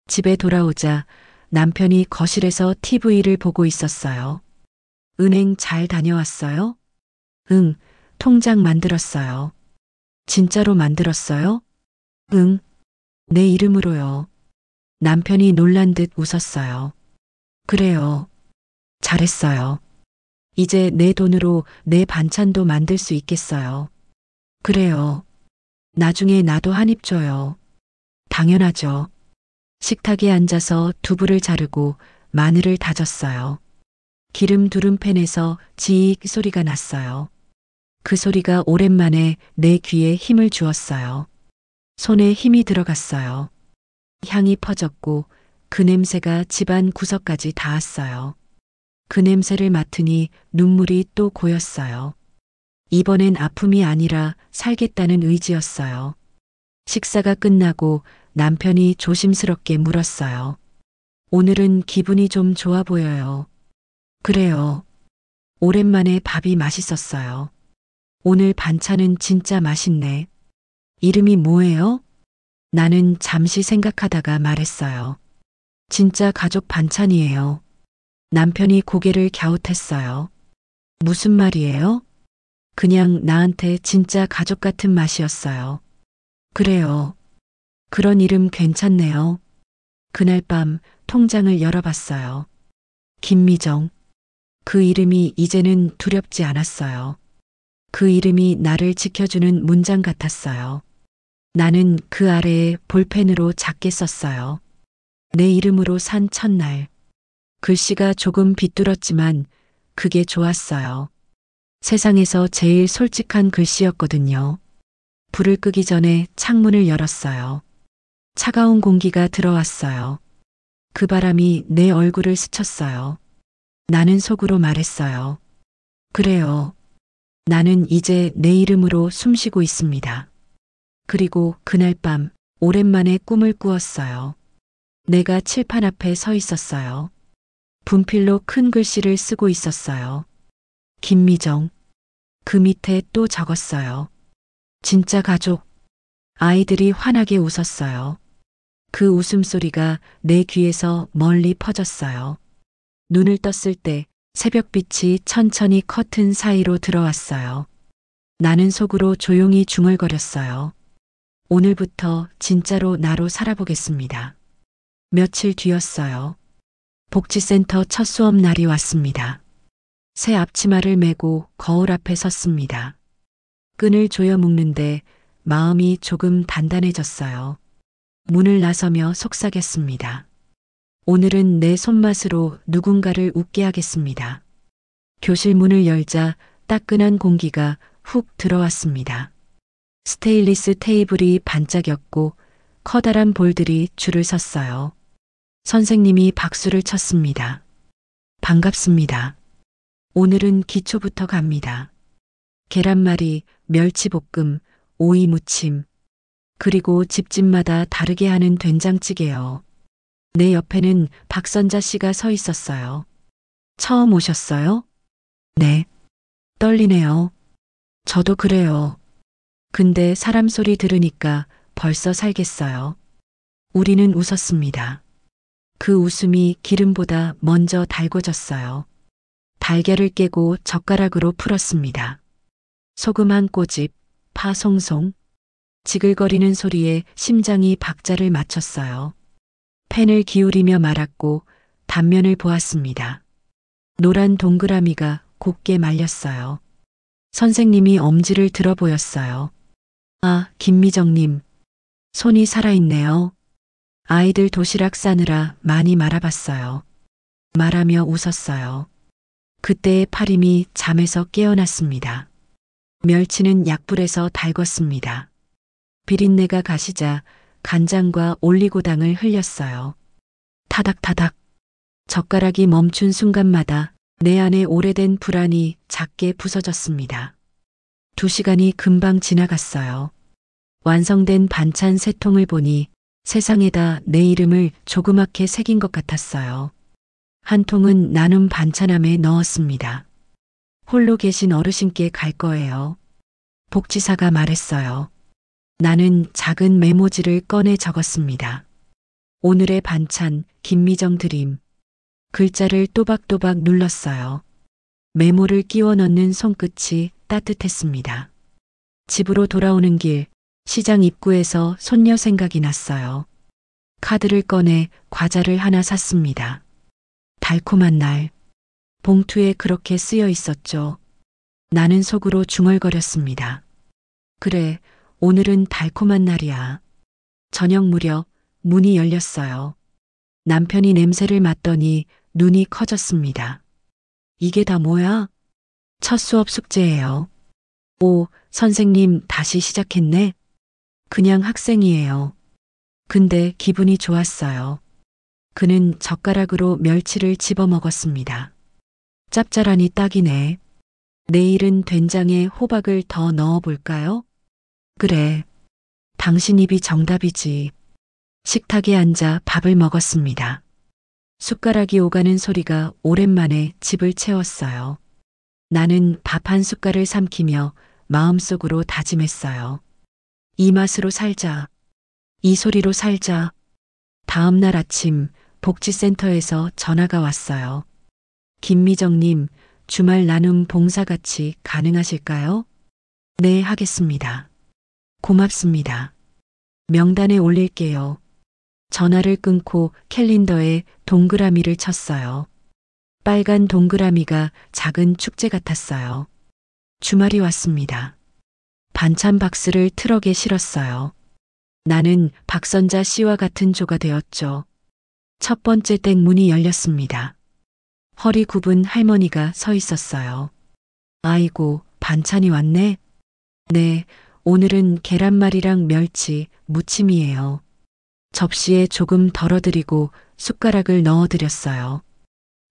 집에 돌아오자 남편이 거실에서 TV를 보고 있었어요. 은행 잘 다녀왔어요? 응, 통장 만들었어요. 진짜로 만들었어요? 응, 내 이름으로요. 남편이 놀란 듯 웃었어요. 그래요. 잘했어요. 이제 내 돈으로 내 반찬도 만들 수 있겠어요. 그래요. 나중에 나도 한 입 줘요. 당연하죠. 식탁에 앉아서 두부를 자르고 마늘을 다졌어요. 기름 두른 팬에서 지익 소리가 났어요. 그 소리가 오랜만에 내 귀에 힘을 주었어요. 손에 힘이 들어갔어요. 향이 퍼졌고 그 냄새가 집안 구석까지 닿았어요. 그 냄새를 맡으니 눈물이 또 고였어요. 이번엔 아픔이 아니라 살겠다는 의지였어요. 식사가 끝나고 남편이 조심스럽게 물었어요. 오늘은 기분이 좀 좋아 보여요. 그래요. 오랜만에 밥이 맛있었어요. 오늘 반찬은 진짜 맛있네. 이름이 뭐예요? 나는 잠시 생각하다가 말했어요. 진짜 가족 반찬이에요. 남편이 고개를 갸웃했어요. 무슨 말이에요? 그냥 나한테 진짜 가족 같은 맛이었어요. 그래요. 그런 이름 괜찮네요. 그날 밤 통장을 열어봤어요. 김미정. 그 이름이 이제는 두렵지 않았어요. 그 이름이 나를 지켜주는 문장 같았어요. 나는 그 아래에 볼펜으로 작게 썼어요. 내 이름으로 산 첫날. 글씨가 조금 비뚤었지만 그게 좋았어요. 세상에서 제일 솔직한 글씨였거든요. 불을 끄기 전에 창문을 열었어요. 차가운 공기가 들어왔어요. 그 바람이 내 얼굴을 스쳤어요. 나는 속으로 말했어요. 그래요. 나는 이제 내 이름으로 숨쉬고 있습니다. 그리고 그날 밤 오랜만에 꿈을 꾸었어요. 내가 칠판 앞에 서 있었어요. 분필로 큰 글씨를 쓰고 있었어요. 김미정. 그 밑에 또 적었어요. 진짜 가족. 아이들이 환하게 웃었어요. 그 웃음소리가 내 귀에서 멀리 퍼졌어요. 눈을 떴을 때 새벽빛이 천천히 커튼 사이로 들어왔어요. 나는 속으로 조용히 중얼거렸어요. 오늘부터 진짜로 나로 살아보겠습니다. 며칠 뒤였어요. 복지센터 첫 수업 날이 왔습니다. 새 앞치마를 메고 거울 앞에 섰습니다. 끈을 조여 묶는데 마음이 조금 단단해졌어요. 문을 나서며 속삭였습니다. 오늘은 내 손맛으로 누군가를 웃게 하겠습니다. 교실 문을 열자 따끈한 공기가 훅 들어왔습니다. 스테인리스 테이블이 반짝였고 커다란 볼들이 줄을 섰어요. 선생님이 박수를 쳤습니다. 반갑습니다. 오늘은 기초부터 갑니다. 계란말이, 멸치볶음, 오이 무침, 그리고 집집마다 다르게 하는 된장찌개요. 내 옆에는 박선자 씨가 서 있었어요. 처음 오셨어요? 네. 떨리네요. 저도 그래요. 근데 사람 소리 들으니까 벌써 살겠어요. 우리는 웃었습니다. 그 웃음이 기름보다 먼저 달궈졌어요. 달걀을 깨고 젓가락으로 풀었습니다. 소금 한 꼬집, 파 송송, 지글거리는 소리에 심장이 박자를 맞췄어요. 팬을 기울이며 말았고 단면을 보았습니다. 노란 동그라미가 곱게 말렸어요. 선생님이 엄지를 들어 보였어요. 아, 김미정님. 손이 살아있네요. 아이들 도시락 싸느라 많이 말아봤어요. 말하며 웃었어요. 그때의 팔힘이 잠에서 깨어났습니다. 멸치는 약불에서 달궜습니다. 비린내가 가시자 간장과 올리고당을 흘렸어요. 타닥타닥. 젓가락이 멈춘 순간마다 내 안에 오래된 불안이 작게 부서졌습니다. 2시간이 금방 지나갔어요. 완성된 반찬 3통을 보니 세상에다 내 이름을 조그맣게 새긴 것 같았어요. 한 통은 나눔 반찬함에 넣었습니다. 홀로 계신 어르신께 갈 거예요. 복지사가 말했어요. 나는 작은 메모지를 꺼내 적었습니다. 오늘의 반찬, 김미정 드림. 글자를 또박또박 눌렀어요. 메모를 끼워 넣는 손끝이 따뜻했습니다. 집으로 돌아오는 길, 시장 입구에서 손녀 생각이 났어요. 카드를 꺼내 과자를 하나 샀습니다. 달콤한 날, 봉투에 그렇게 쓰여 있었죠. 나는 속으로 중얼거렸습니다. 그래, 오늘은 달콤한 날이야. 저녁 무렵 문이 열렸어요. 남편이 냄새를 맡더니 눈이 커졌습니다. 이게 다 뭐야? 첫 수업 숙제예요. 오, 선생님 다시 시작했네. 그냥 학생이에요. 근데 기분이 좋았어요. 그는 젓가락으로 멸치를 집어 먹었습니다. 짭짤하니 딱이네. 내일은 된장에 호박을 더 넣어 볼까요? 그래. 당신 입이 정답이지. 식탁에 앉아 밥을 먹었습니다. 숟가락이 오가는 소리가 오랜만에 집을 채웠어요. 나는 밥 한 숟갈을 삼키며 마음속으로 다짐했어요. 이 맛으로 살자. 이 소리로 살자. 다음 날 아침 복지센터에서 전화가 왔어요. 김미정님, 주말 나눔 봉사같이 가능하실까요? 네, 하겠습니다. 고맙습니다. 명단에 올릴게요. 전화를 끊고 캘린더에 동그라미를 쳤어요. 빨간 동그라미가 작은 축제 같았어요. 주말이 왔습니다. 반찬 박스를 트럭에 실었어요. 나는 박선자 씨와 같은 조가 되었죠. 첫 번째 댁 문이 열렸습니다. 허리 굽은 할머니가 서 있었어요. 아이고, 반찬이 왔네. 네, 오늘은 계란말이랑 멸치, 무침이에요. 접시에 조금 덜어드리고 숟가락을 넣어드렸어요.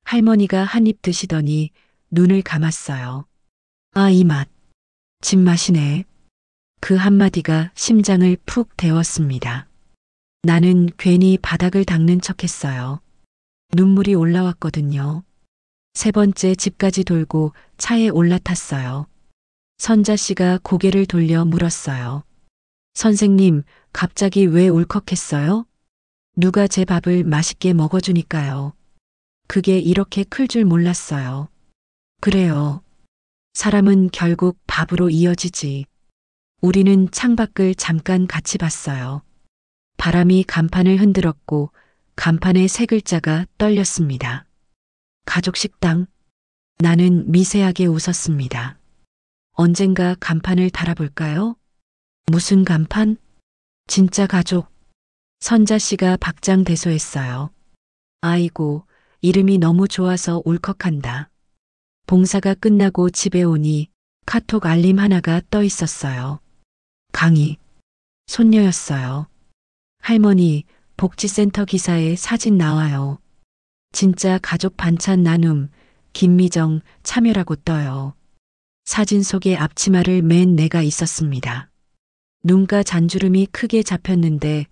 할머니가 한 입 드시더니 눈을 감았어요. 아, 이 맛. 집맛이네. 그 한마디가 심장을 푹 데웠습니다. 나는 괜히 바닥을 닦는 척했어요. 눈물이 올라왔거든요. 3번째 집까지 돌고 차에 올라탔어요. 선자 씨가 고개를 돌려 물었어요. 선생님, 갑자기 왜 울컥했어요? 누가 제 밥을 맛있게 먹어주니까요. 그게 이렇게 클 줄 몰랐어요. 그래요. 사람은 결국 밥으로 이어지지. 우리는 창밖을 잠깐 같이 봤어요. 바람이 간판을 흔들었고 간판의 3글자가 떨렸습니다. 가족 식당. 나는 미세하게 웃었습니다. 언젠가 간판을 달아볼까요? 무슨 간판? 진짜 가족. 선자 씨가 박장대소했어요. 아이고, 이름이 너무 좋아서 울컥한다. 봉사가 끝나고 집에 오니 카톡 알림 하나가 떠 있었어요. 강희. 손녀였어요. 할머니, 복지센터 기사에 사진 나와요. 진짜 가족 반찬 나눔, 김미정 참여라고 떠요. 사진 속에 앞치마를 맨 내가 있었습니다. 눈가 잔주름이 크게 잡혔는데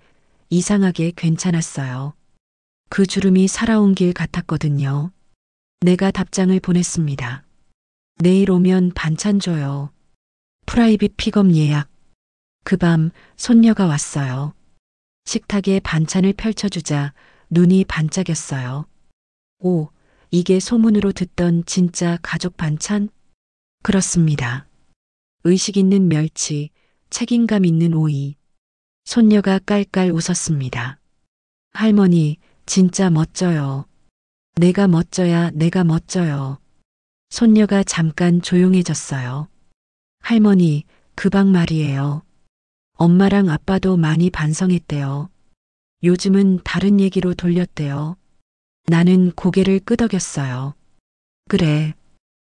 이상하게 괜찮았어요. 그 주름이 살아온 길 같았거든요. 내가 답장을 보냈습니다. 내일 오면 반찬 줘요. 프라이빗 픽업 예약. 그 밤 손녀가 왔어요. 식탁에 반찬을 펼쳐주자 눈이 반짝였어요. 오, 이게 소문으로 듣던 진짜 가족 반찬? 그렇습니다. 의식 있는 멸치, 책임감 있는 오이. 손녀가 깔깔 웃었습니다. 할머니, 진짜 멋져요. 내가 멋져요. 손녀가 잠깐 조용해졌어요. 할머니, 그 방 말이에요. 엄마랑 아빠도 많이 반성했대요. 요즘은 다른 얘기로 돌렸대요. 나는 고개를 끄덕였어요. 그래.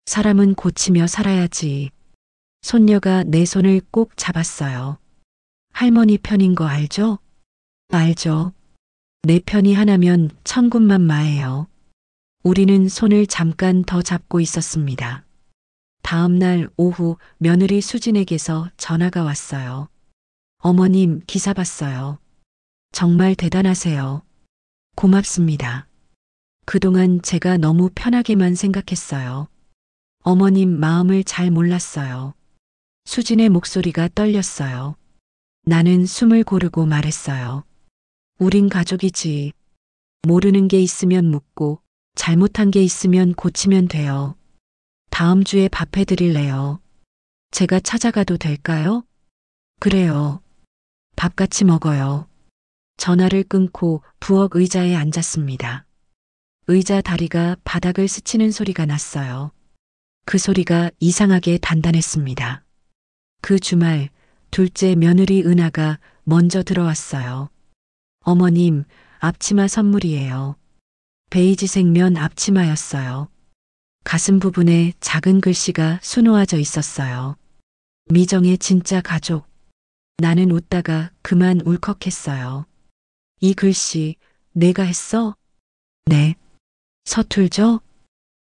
사람은 고치며 살아야지. 손녀가 내 손을 꼭 잡았어요. 할머니 편인 거 알죠? 알죠. 내 편이 하나면 천군만마예요. 우리는 손을 잠깐 더 잡고 있었습니다. 다음 날 오후 며느리 수진에게서 전화가 왔어요. 어머님 기사 봤어요. 정말 대단하세요. 고맙습니다. 그동안 제가 너무 편하게만 생각했어요. 어머님 마음을 잘 몰랐어요. 수진의 목소리가 떨렸어요. 나는 숨을 고르고 말했어요. 우린 가족이지. 모르는 게 있으면 묻고 잘못한 게 있으면 고치면 돼요. 다음 주에 밥 해드릴래요. 제가 찾아가도 될까요? 그래요. 밥 같이 먹어요. 전화를 끊고 부엌 의자에 앉았습니다. 의자 다리가 바닥을 스치는 소리가 났어요. 그 소리가 이상하게 단단했습니다. 그 주말 둘째 며느리 은하가 먼저 들어왔어요. 어머님, 앞치마 선물이에요. 베이지색 면 앞치마였어요. 가슴 부분에 작은 글씨가 수놓아져 있었어요. 미정의 진짜 가족. 나는 웃다가 그만 울컥했어요. 이 글씨 내가 했어? 네. 서툴죠?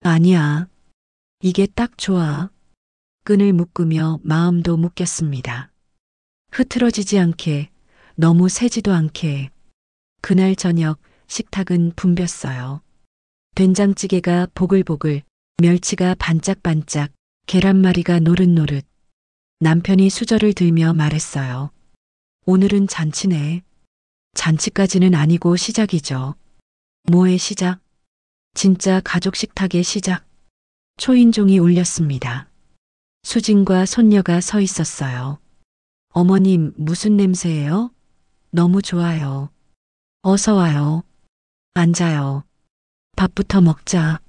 아니야. 이게 딱 좋아. 끈을 묶으며 마음도 묶였습니다. 흐트러지지 않게, 너무 새지도 않게. 그날 저녁 식탁은 붐볐어요. 된장찌개가 보글보글, 멸치가 반짝반짝, 계란말이가 노릇노릇. 남편이 수저를 들며 말했어요. 오늘은 잔치네. 잔치까지는 아니고 시작이죠. 뭐의 시작? 진짜 가족 식탁의 시작. 초인종이 울렸습니다. 수진과 손녀가 서 있었어요. 어머님, 무슨 냄새예요? 너무 좋아요. 어서 와요. 앉아요. 밥부터 먹자.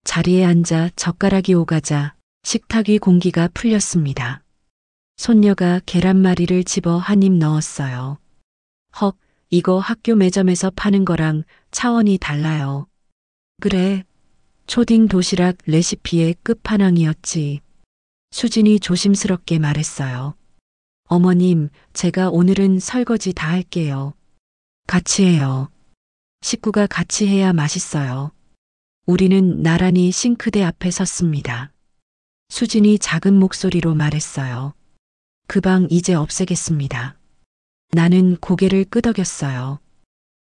자리에 앉아 젓가락이 오가자 식탁 위 공기가 풀렸습니다. 손녀가 계란말이를 집어 한 입 넣었어요. 헉, 이거 학교 매점에서 파는 거랑 차원이 달라요. 그래. 초딩 도시락 레시피의 끝판왕이었지. 수진이 조심스럽게 말했어요. 어머님, 제가 오늘은 설거지 다 할게요. 같이 해요. 식구가 같이 해야 맛있어요. 우리는 나란히 싱크대 앞에 섰습니다. 수진이 작은 목소리로 말했어요. 그 방 이제 없애겠습니다. 나는 고개를 끄덕였어요.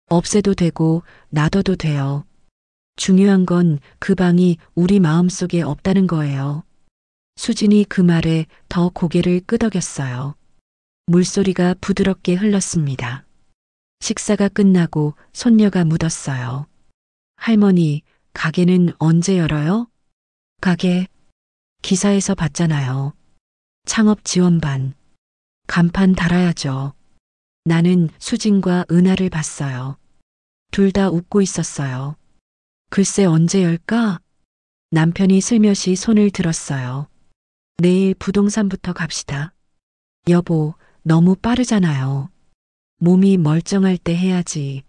없애도 되고 놔둬도 돼요. 중요한 건 그 방이 우리 마음속에 없다는 거예요. 수진이 그 말에 더 고개를 끄덕였어요. 물소리가 부드럽게 흘렀습니다. 식사가 끝나고 손녀가 묻었어요. 할머니, 가게는 언제 열어요? 가게, 기사에서 봤잖아요. 창업 지원반. 간판 달아야죠. 나는 수진과 은하를 봤어요. 둘 다 웃고 있었어요. 글쎄 언제 열까? 남편이 슬며시 손을 들었어요. 내일 부동산부터 갑시다. 여보, 너무 빠르잖아요. 몸이 멀쩡할 때 해야지.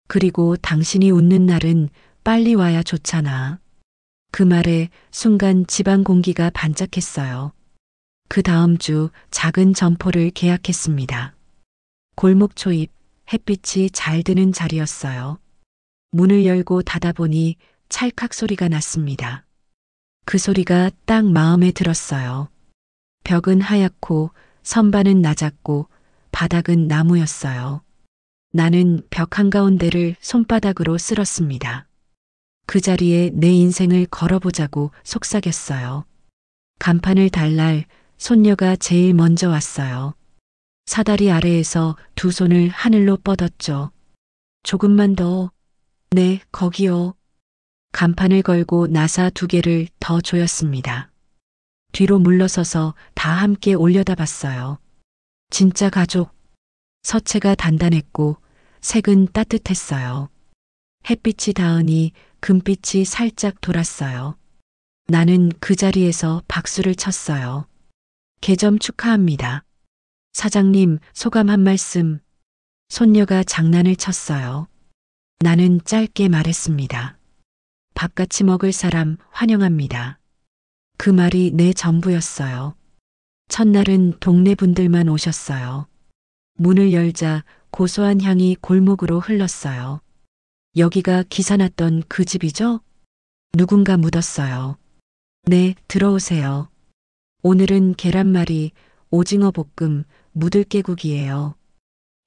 그리고 당신이 웃는 날은 빨리 와야 좋잖아. 그 말에 순간 집안 공기가 반짝했어요. 그 다음 주 작은 점포를 계약했습니다. 골목 초입, 햇빛이 잘 드는 자리였어요. 문을 열고 닫아보니 찰칵 소리가 났습니다. 그 소리가 딱 마음에 들었어요. 벽은 하얗고 선반은 낮았고 바닥은 나무였어요. 나는 벽 한가운데를 손바닥으로 쓸었습니다. 그 자리에 내 인생을 걸어보자고 속삭였어요. 간판을 달 날 손녀가 제일 먼저 왔어요. 사다리 아래에서 두 손을 하늘로 뻗었죠. 조금만 더. 네, 거기요. 간판을 걸고 나사 두 개를 더 조였습니다. 뒤로 물러서서 다 함께 올려다봤어요. 진짜 가족. 서체가 단단했고 색은 따뜻했어요. 햇빛이 닿으니 금빛이 살짝 돌았어요. 나는 그 자리에서 박수를 쳤어요. 개점 축하합니다. 사장님, 소감 한 말씀. 손녀가 장난을 쳤어요. 나는 짧게 말했습니다. 밥같이 먹을 사람 환영합니다. 그 말이 내 전부였어요. 첫날은 동네 분들만 오셨어요. 문을 열자 고소한 향이 골목으로 흘렀어요. 여기가 기사 났던 그 집이죠? 누군가 묻었어요. 네, 들어오세요. 오늘은 계란말이, 오징어 볶음, 무들깨국이에요.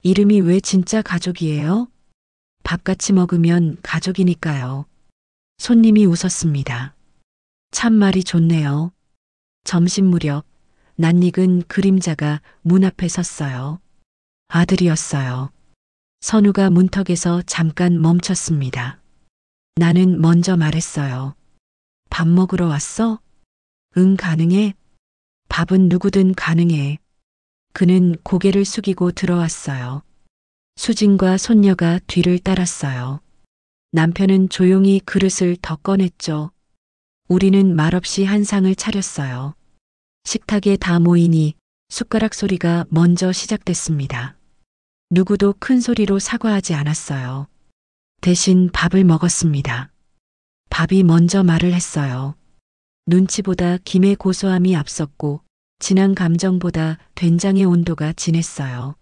이름이 왜 진짜 가족이에요? 밥같이 먹으면 가족이니까요. 손님이 웃었습니다. 참 말이 좋네요. 점심 무렵 낯익은 그림자가 문 앞에 섰어요. 아들이었어요. 선우가 문턱에서 잠깐 멈췄습니다. 나는 먼저 말했어요. 밥 먹으러 왔어? 응, 가능해. 밥은 누구든 가능해. 그는 고개를 숙이고 들어왔어요. 수진과 손녀가 뒤를 따랐어요. 남편은 조용히 그릇을 더 꺼냈죠. 우리는 말없이 한 상을 차렸어요. 식탁에 다 모이니 숟가락 소리가 먼저 시작됐습니다. 누구도 큰 소리로 사과하지 않았어요. 대신 밥을 먹었습니다. 밥이 먼저 말을 했어요. 눈치보다 김의 고소함이 앞섰고 진한 감정보다 된장의 온도가 진했어요.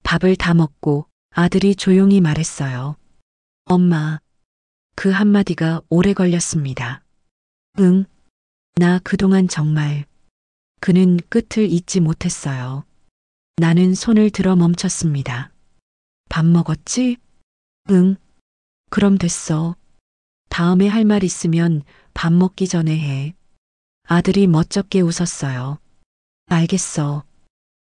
밥을 다 먹고 아들이 조용히 말했어요. 엄마. 그 한마디가 오래 걸렸습니다. 응. 나 그동안 정말. 그는 끝을 잇지 못했어요. 나는 손을 들어 멈췄습니다. 밥 먹었지? 응. 그럼 됐어. 다음에 할 말 있으면 밥 먹기 전에 해. 아들이 멋쩍게 웃었어요. 알겠어.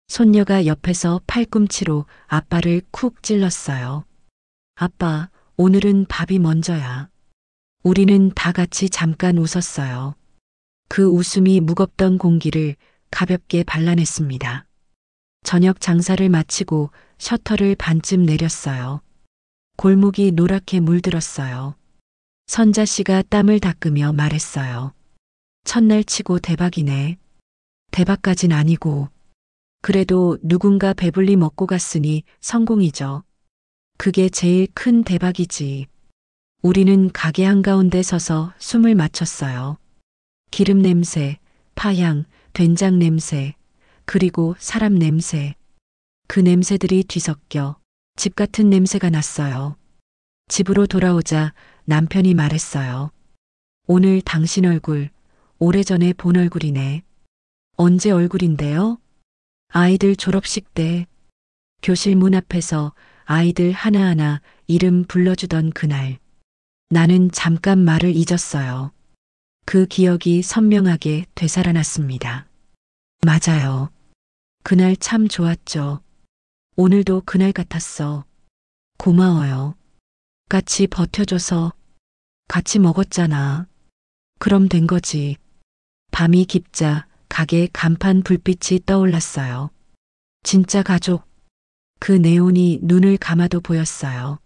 손녀가 옆에서 팔꿈치로 아빠를 쿡 찔렀어요. 아빠, 오늘은 밥이 먼저야. 우리는 다 같이 잠깐 웃었어요. 그 웃음이 무겁던 공기를 가볍게 발라냈습니다. 저녁 장사를 마치고 셔터를 반쯤 내렸어요. 골목이 노랗게 물들었어요. 선자 씨가 땀을 닦으며 말했어요. 첫날 치고 대박이네. 대박까진 아니고. 그래도 누군가 배불리 먹고 갔으니 성공이죠. 그게 제일 큰 대박이지. 우리는 가게 한가운데 서서 숨을 맞췄어요. 기름 냄새, 파향, 된장 냄새, 그리고 사람 냄새. 그 냄새들이 뒤섞여 집 같은 냄새가 났어요. 집으로 돌아오자 남편이 말했어요. 오늘 당신 얼굴, 오래전에 본 얼굴이네. 언제 얼굴인데요? 아이들 졸업식 때 교실 문 앞에서 아이들 하나하나 이름 불러주던 그날. 나는 잠깐 말을 잊었어요. 그 기억이 선명하게 되살아났습니다. 맞아요. 그날 참 좋았죠. 오늘도 그날 같았어. 고마워요. 같이 버텨줘서. 같이 먹었잖아. 그럼 된 거지. 밤이 깊자 가게 간판 불빛이 떠올랐어요. 진짜 가족. 그 네온이 눈을 감아도 보였어요.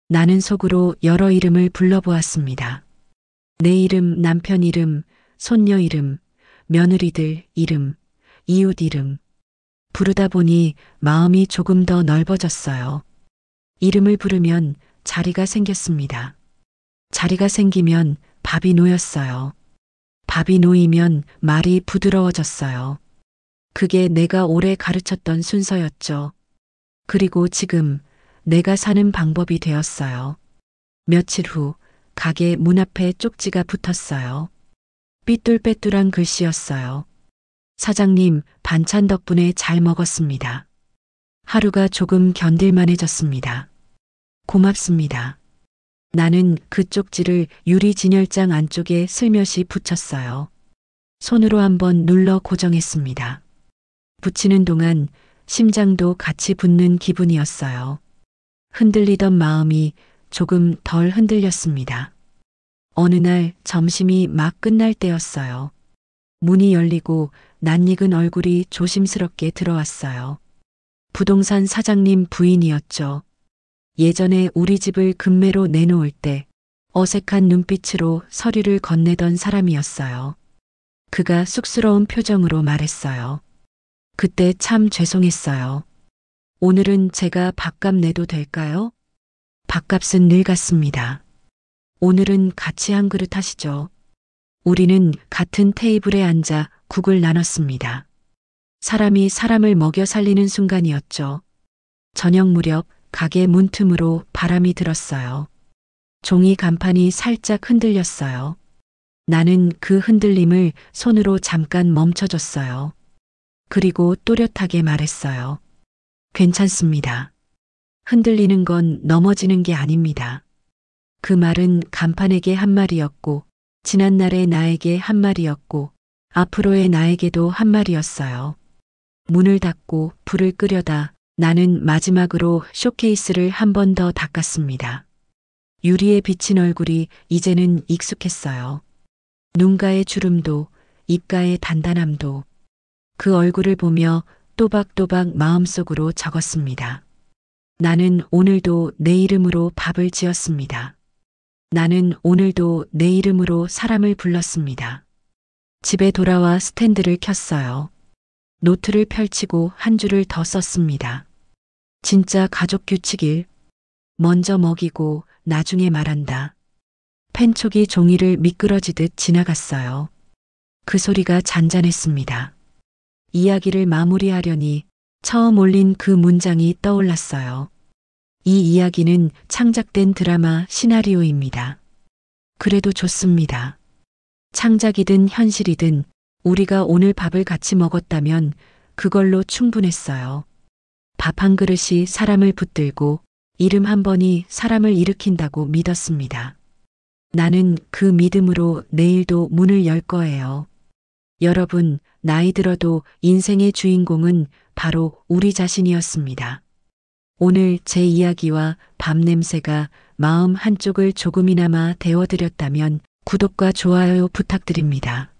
나는 속으로 여러 이름을 불러보았습니다. 내 이름, 남편 이름, 손녀 이름, 며느리들 이름, 이웃 이름. 부르다 보니 마음이 조금 더 넓어졌어요. 이름을 부르면 자리가 생겼습니다. 자리가 생기면 밥이 놓였어요. 밥이 놓이면 말이 부드러워졌어요. 그게 내가 오래 가르쳤던 순서였죠. 그리고 지금 내가 사는 방법이 되었어요. 며칠 후 가게 문 앞에 쪽지가 붙었어요. 삐뚤빼뚤한 글씨였어요. 사장님, 반찬 덕분에 잘 먹었습니다. 하루가 조금 견딜만해졌습니다. 고맙습니다. 나는 그 쪽지를 유리 진열장 안쪽에 슬며시 붙였어요. 손으로 한번 눌러 고정했습니다. 붙이는 동안 심장도 같이 붙는 기분이었어요. 흔들리던 마음이 조금 덜 흔들렸습니다. 어느 날 점심이 막 끝날 때였어요. 문이 열리고 낯익은 얼굴이 조심스럽게 들어왔어요. 부동산 사장님 부인이었죠. 예전에 우리 집을 금매로 내놓을 때 어색한 눈빛으로 서류를 건네던 사람이었어요. 그가 쑥스러운 표정으로 말했어요. 그때 참 죄송했어요. 오늘은 제가 밥값 내도 될까요? 밥값은 늘 같습니다. 오늘은 같이 한 그릇 하시죠. 우리는 같은 테이블에 앉아 국을 나눴습니다. 사람이 사람을 먹여 살리는 순간이었죠. 저녁 무렵 가게 문틈으로 바람이 들었어요. 종이 간판이 살짝 흔들렸어요. 나는 그 흔들림을 손으로 잠깐 멈춰줬어요. 그리고 또렷하게 말했어요. 괜찮습니다. 흔들리는 건 넘어지는 게 아닙니다. 그 말은 간판에게 한 말이었고, 지난날의 나에게 한 말이었고, 앞으로의 나에게도 한 말이었어요. 문을 닫고 불을 끄려다 나는 마지막으로 쇼케이스를 한 번 더 닦았습니다. 유리에 비친 얼굴이 이제는 익숙했어요. 눈가의 주름도, 입가의 단단함도 그 얼굴을 보며 또박또박 마음속으로 적었습니다. 나는 오늘도 내 이름으로 밥을 지었습니다. 나는 오늘도 내 이름으로 사람을 불렀습니다. 집에 돌아와 스탠드를 켰어요. 노트를 펼치고 한 줄을 더 썼습니다. 진짜 가족 규칙일. 먼저 먹이고 나중에 말한다. 펜촉이 종이를 미끄러지듯 지나갔어요. 그 소리가 잔잔했습니다. 이야기를 마무리하려니 처음 올린 그 문장이 떠올랐어요. 이 이야기는 창작된 드라마 시나리오입니다. 그래도 좋습니다. 창작이든 현실이든 우리가 오늘 밥을 같이 먹었다면 그걸로 충분했어요. 밥 한 그릇이 사람을 붙들고 이름 한 번이 사람을 일으킨다고 믿었습니다. 나는 그 믿음으로 내일도 문을 열 거예요. 여러분, 나이 들어도 인생의 주인공은 바로 우리 자신이었습니다. 오늘 제 이야기와 밥 냄새가 마음 한쪽을 조금이나마 데워드렸다면 구독과 좋아요 부탁드립니다.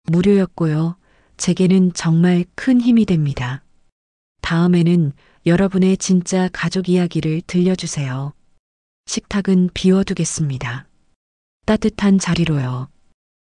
무료였고요. 제게는 정말 큰 힘이 됩니다. 다음에는 여러분의 진짜 가족 이야기를 들려주세요. 식탁은 비워두겠습니다. 따뜻한 자리로요.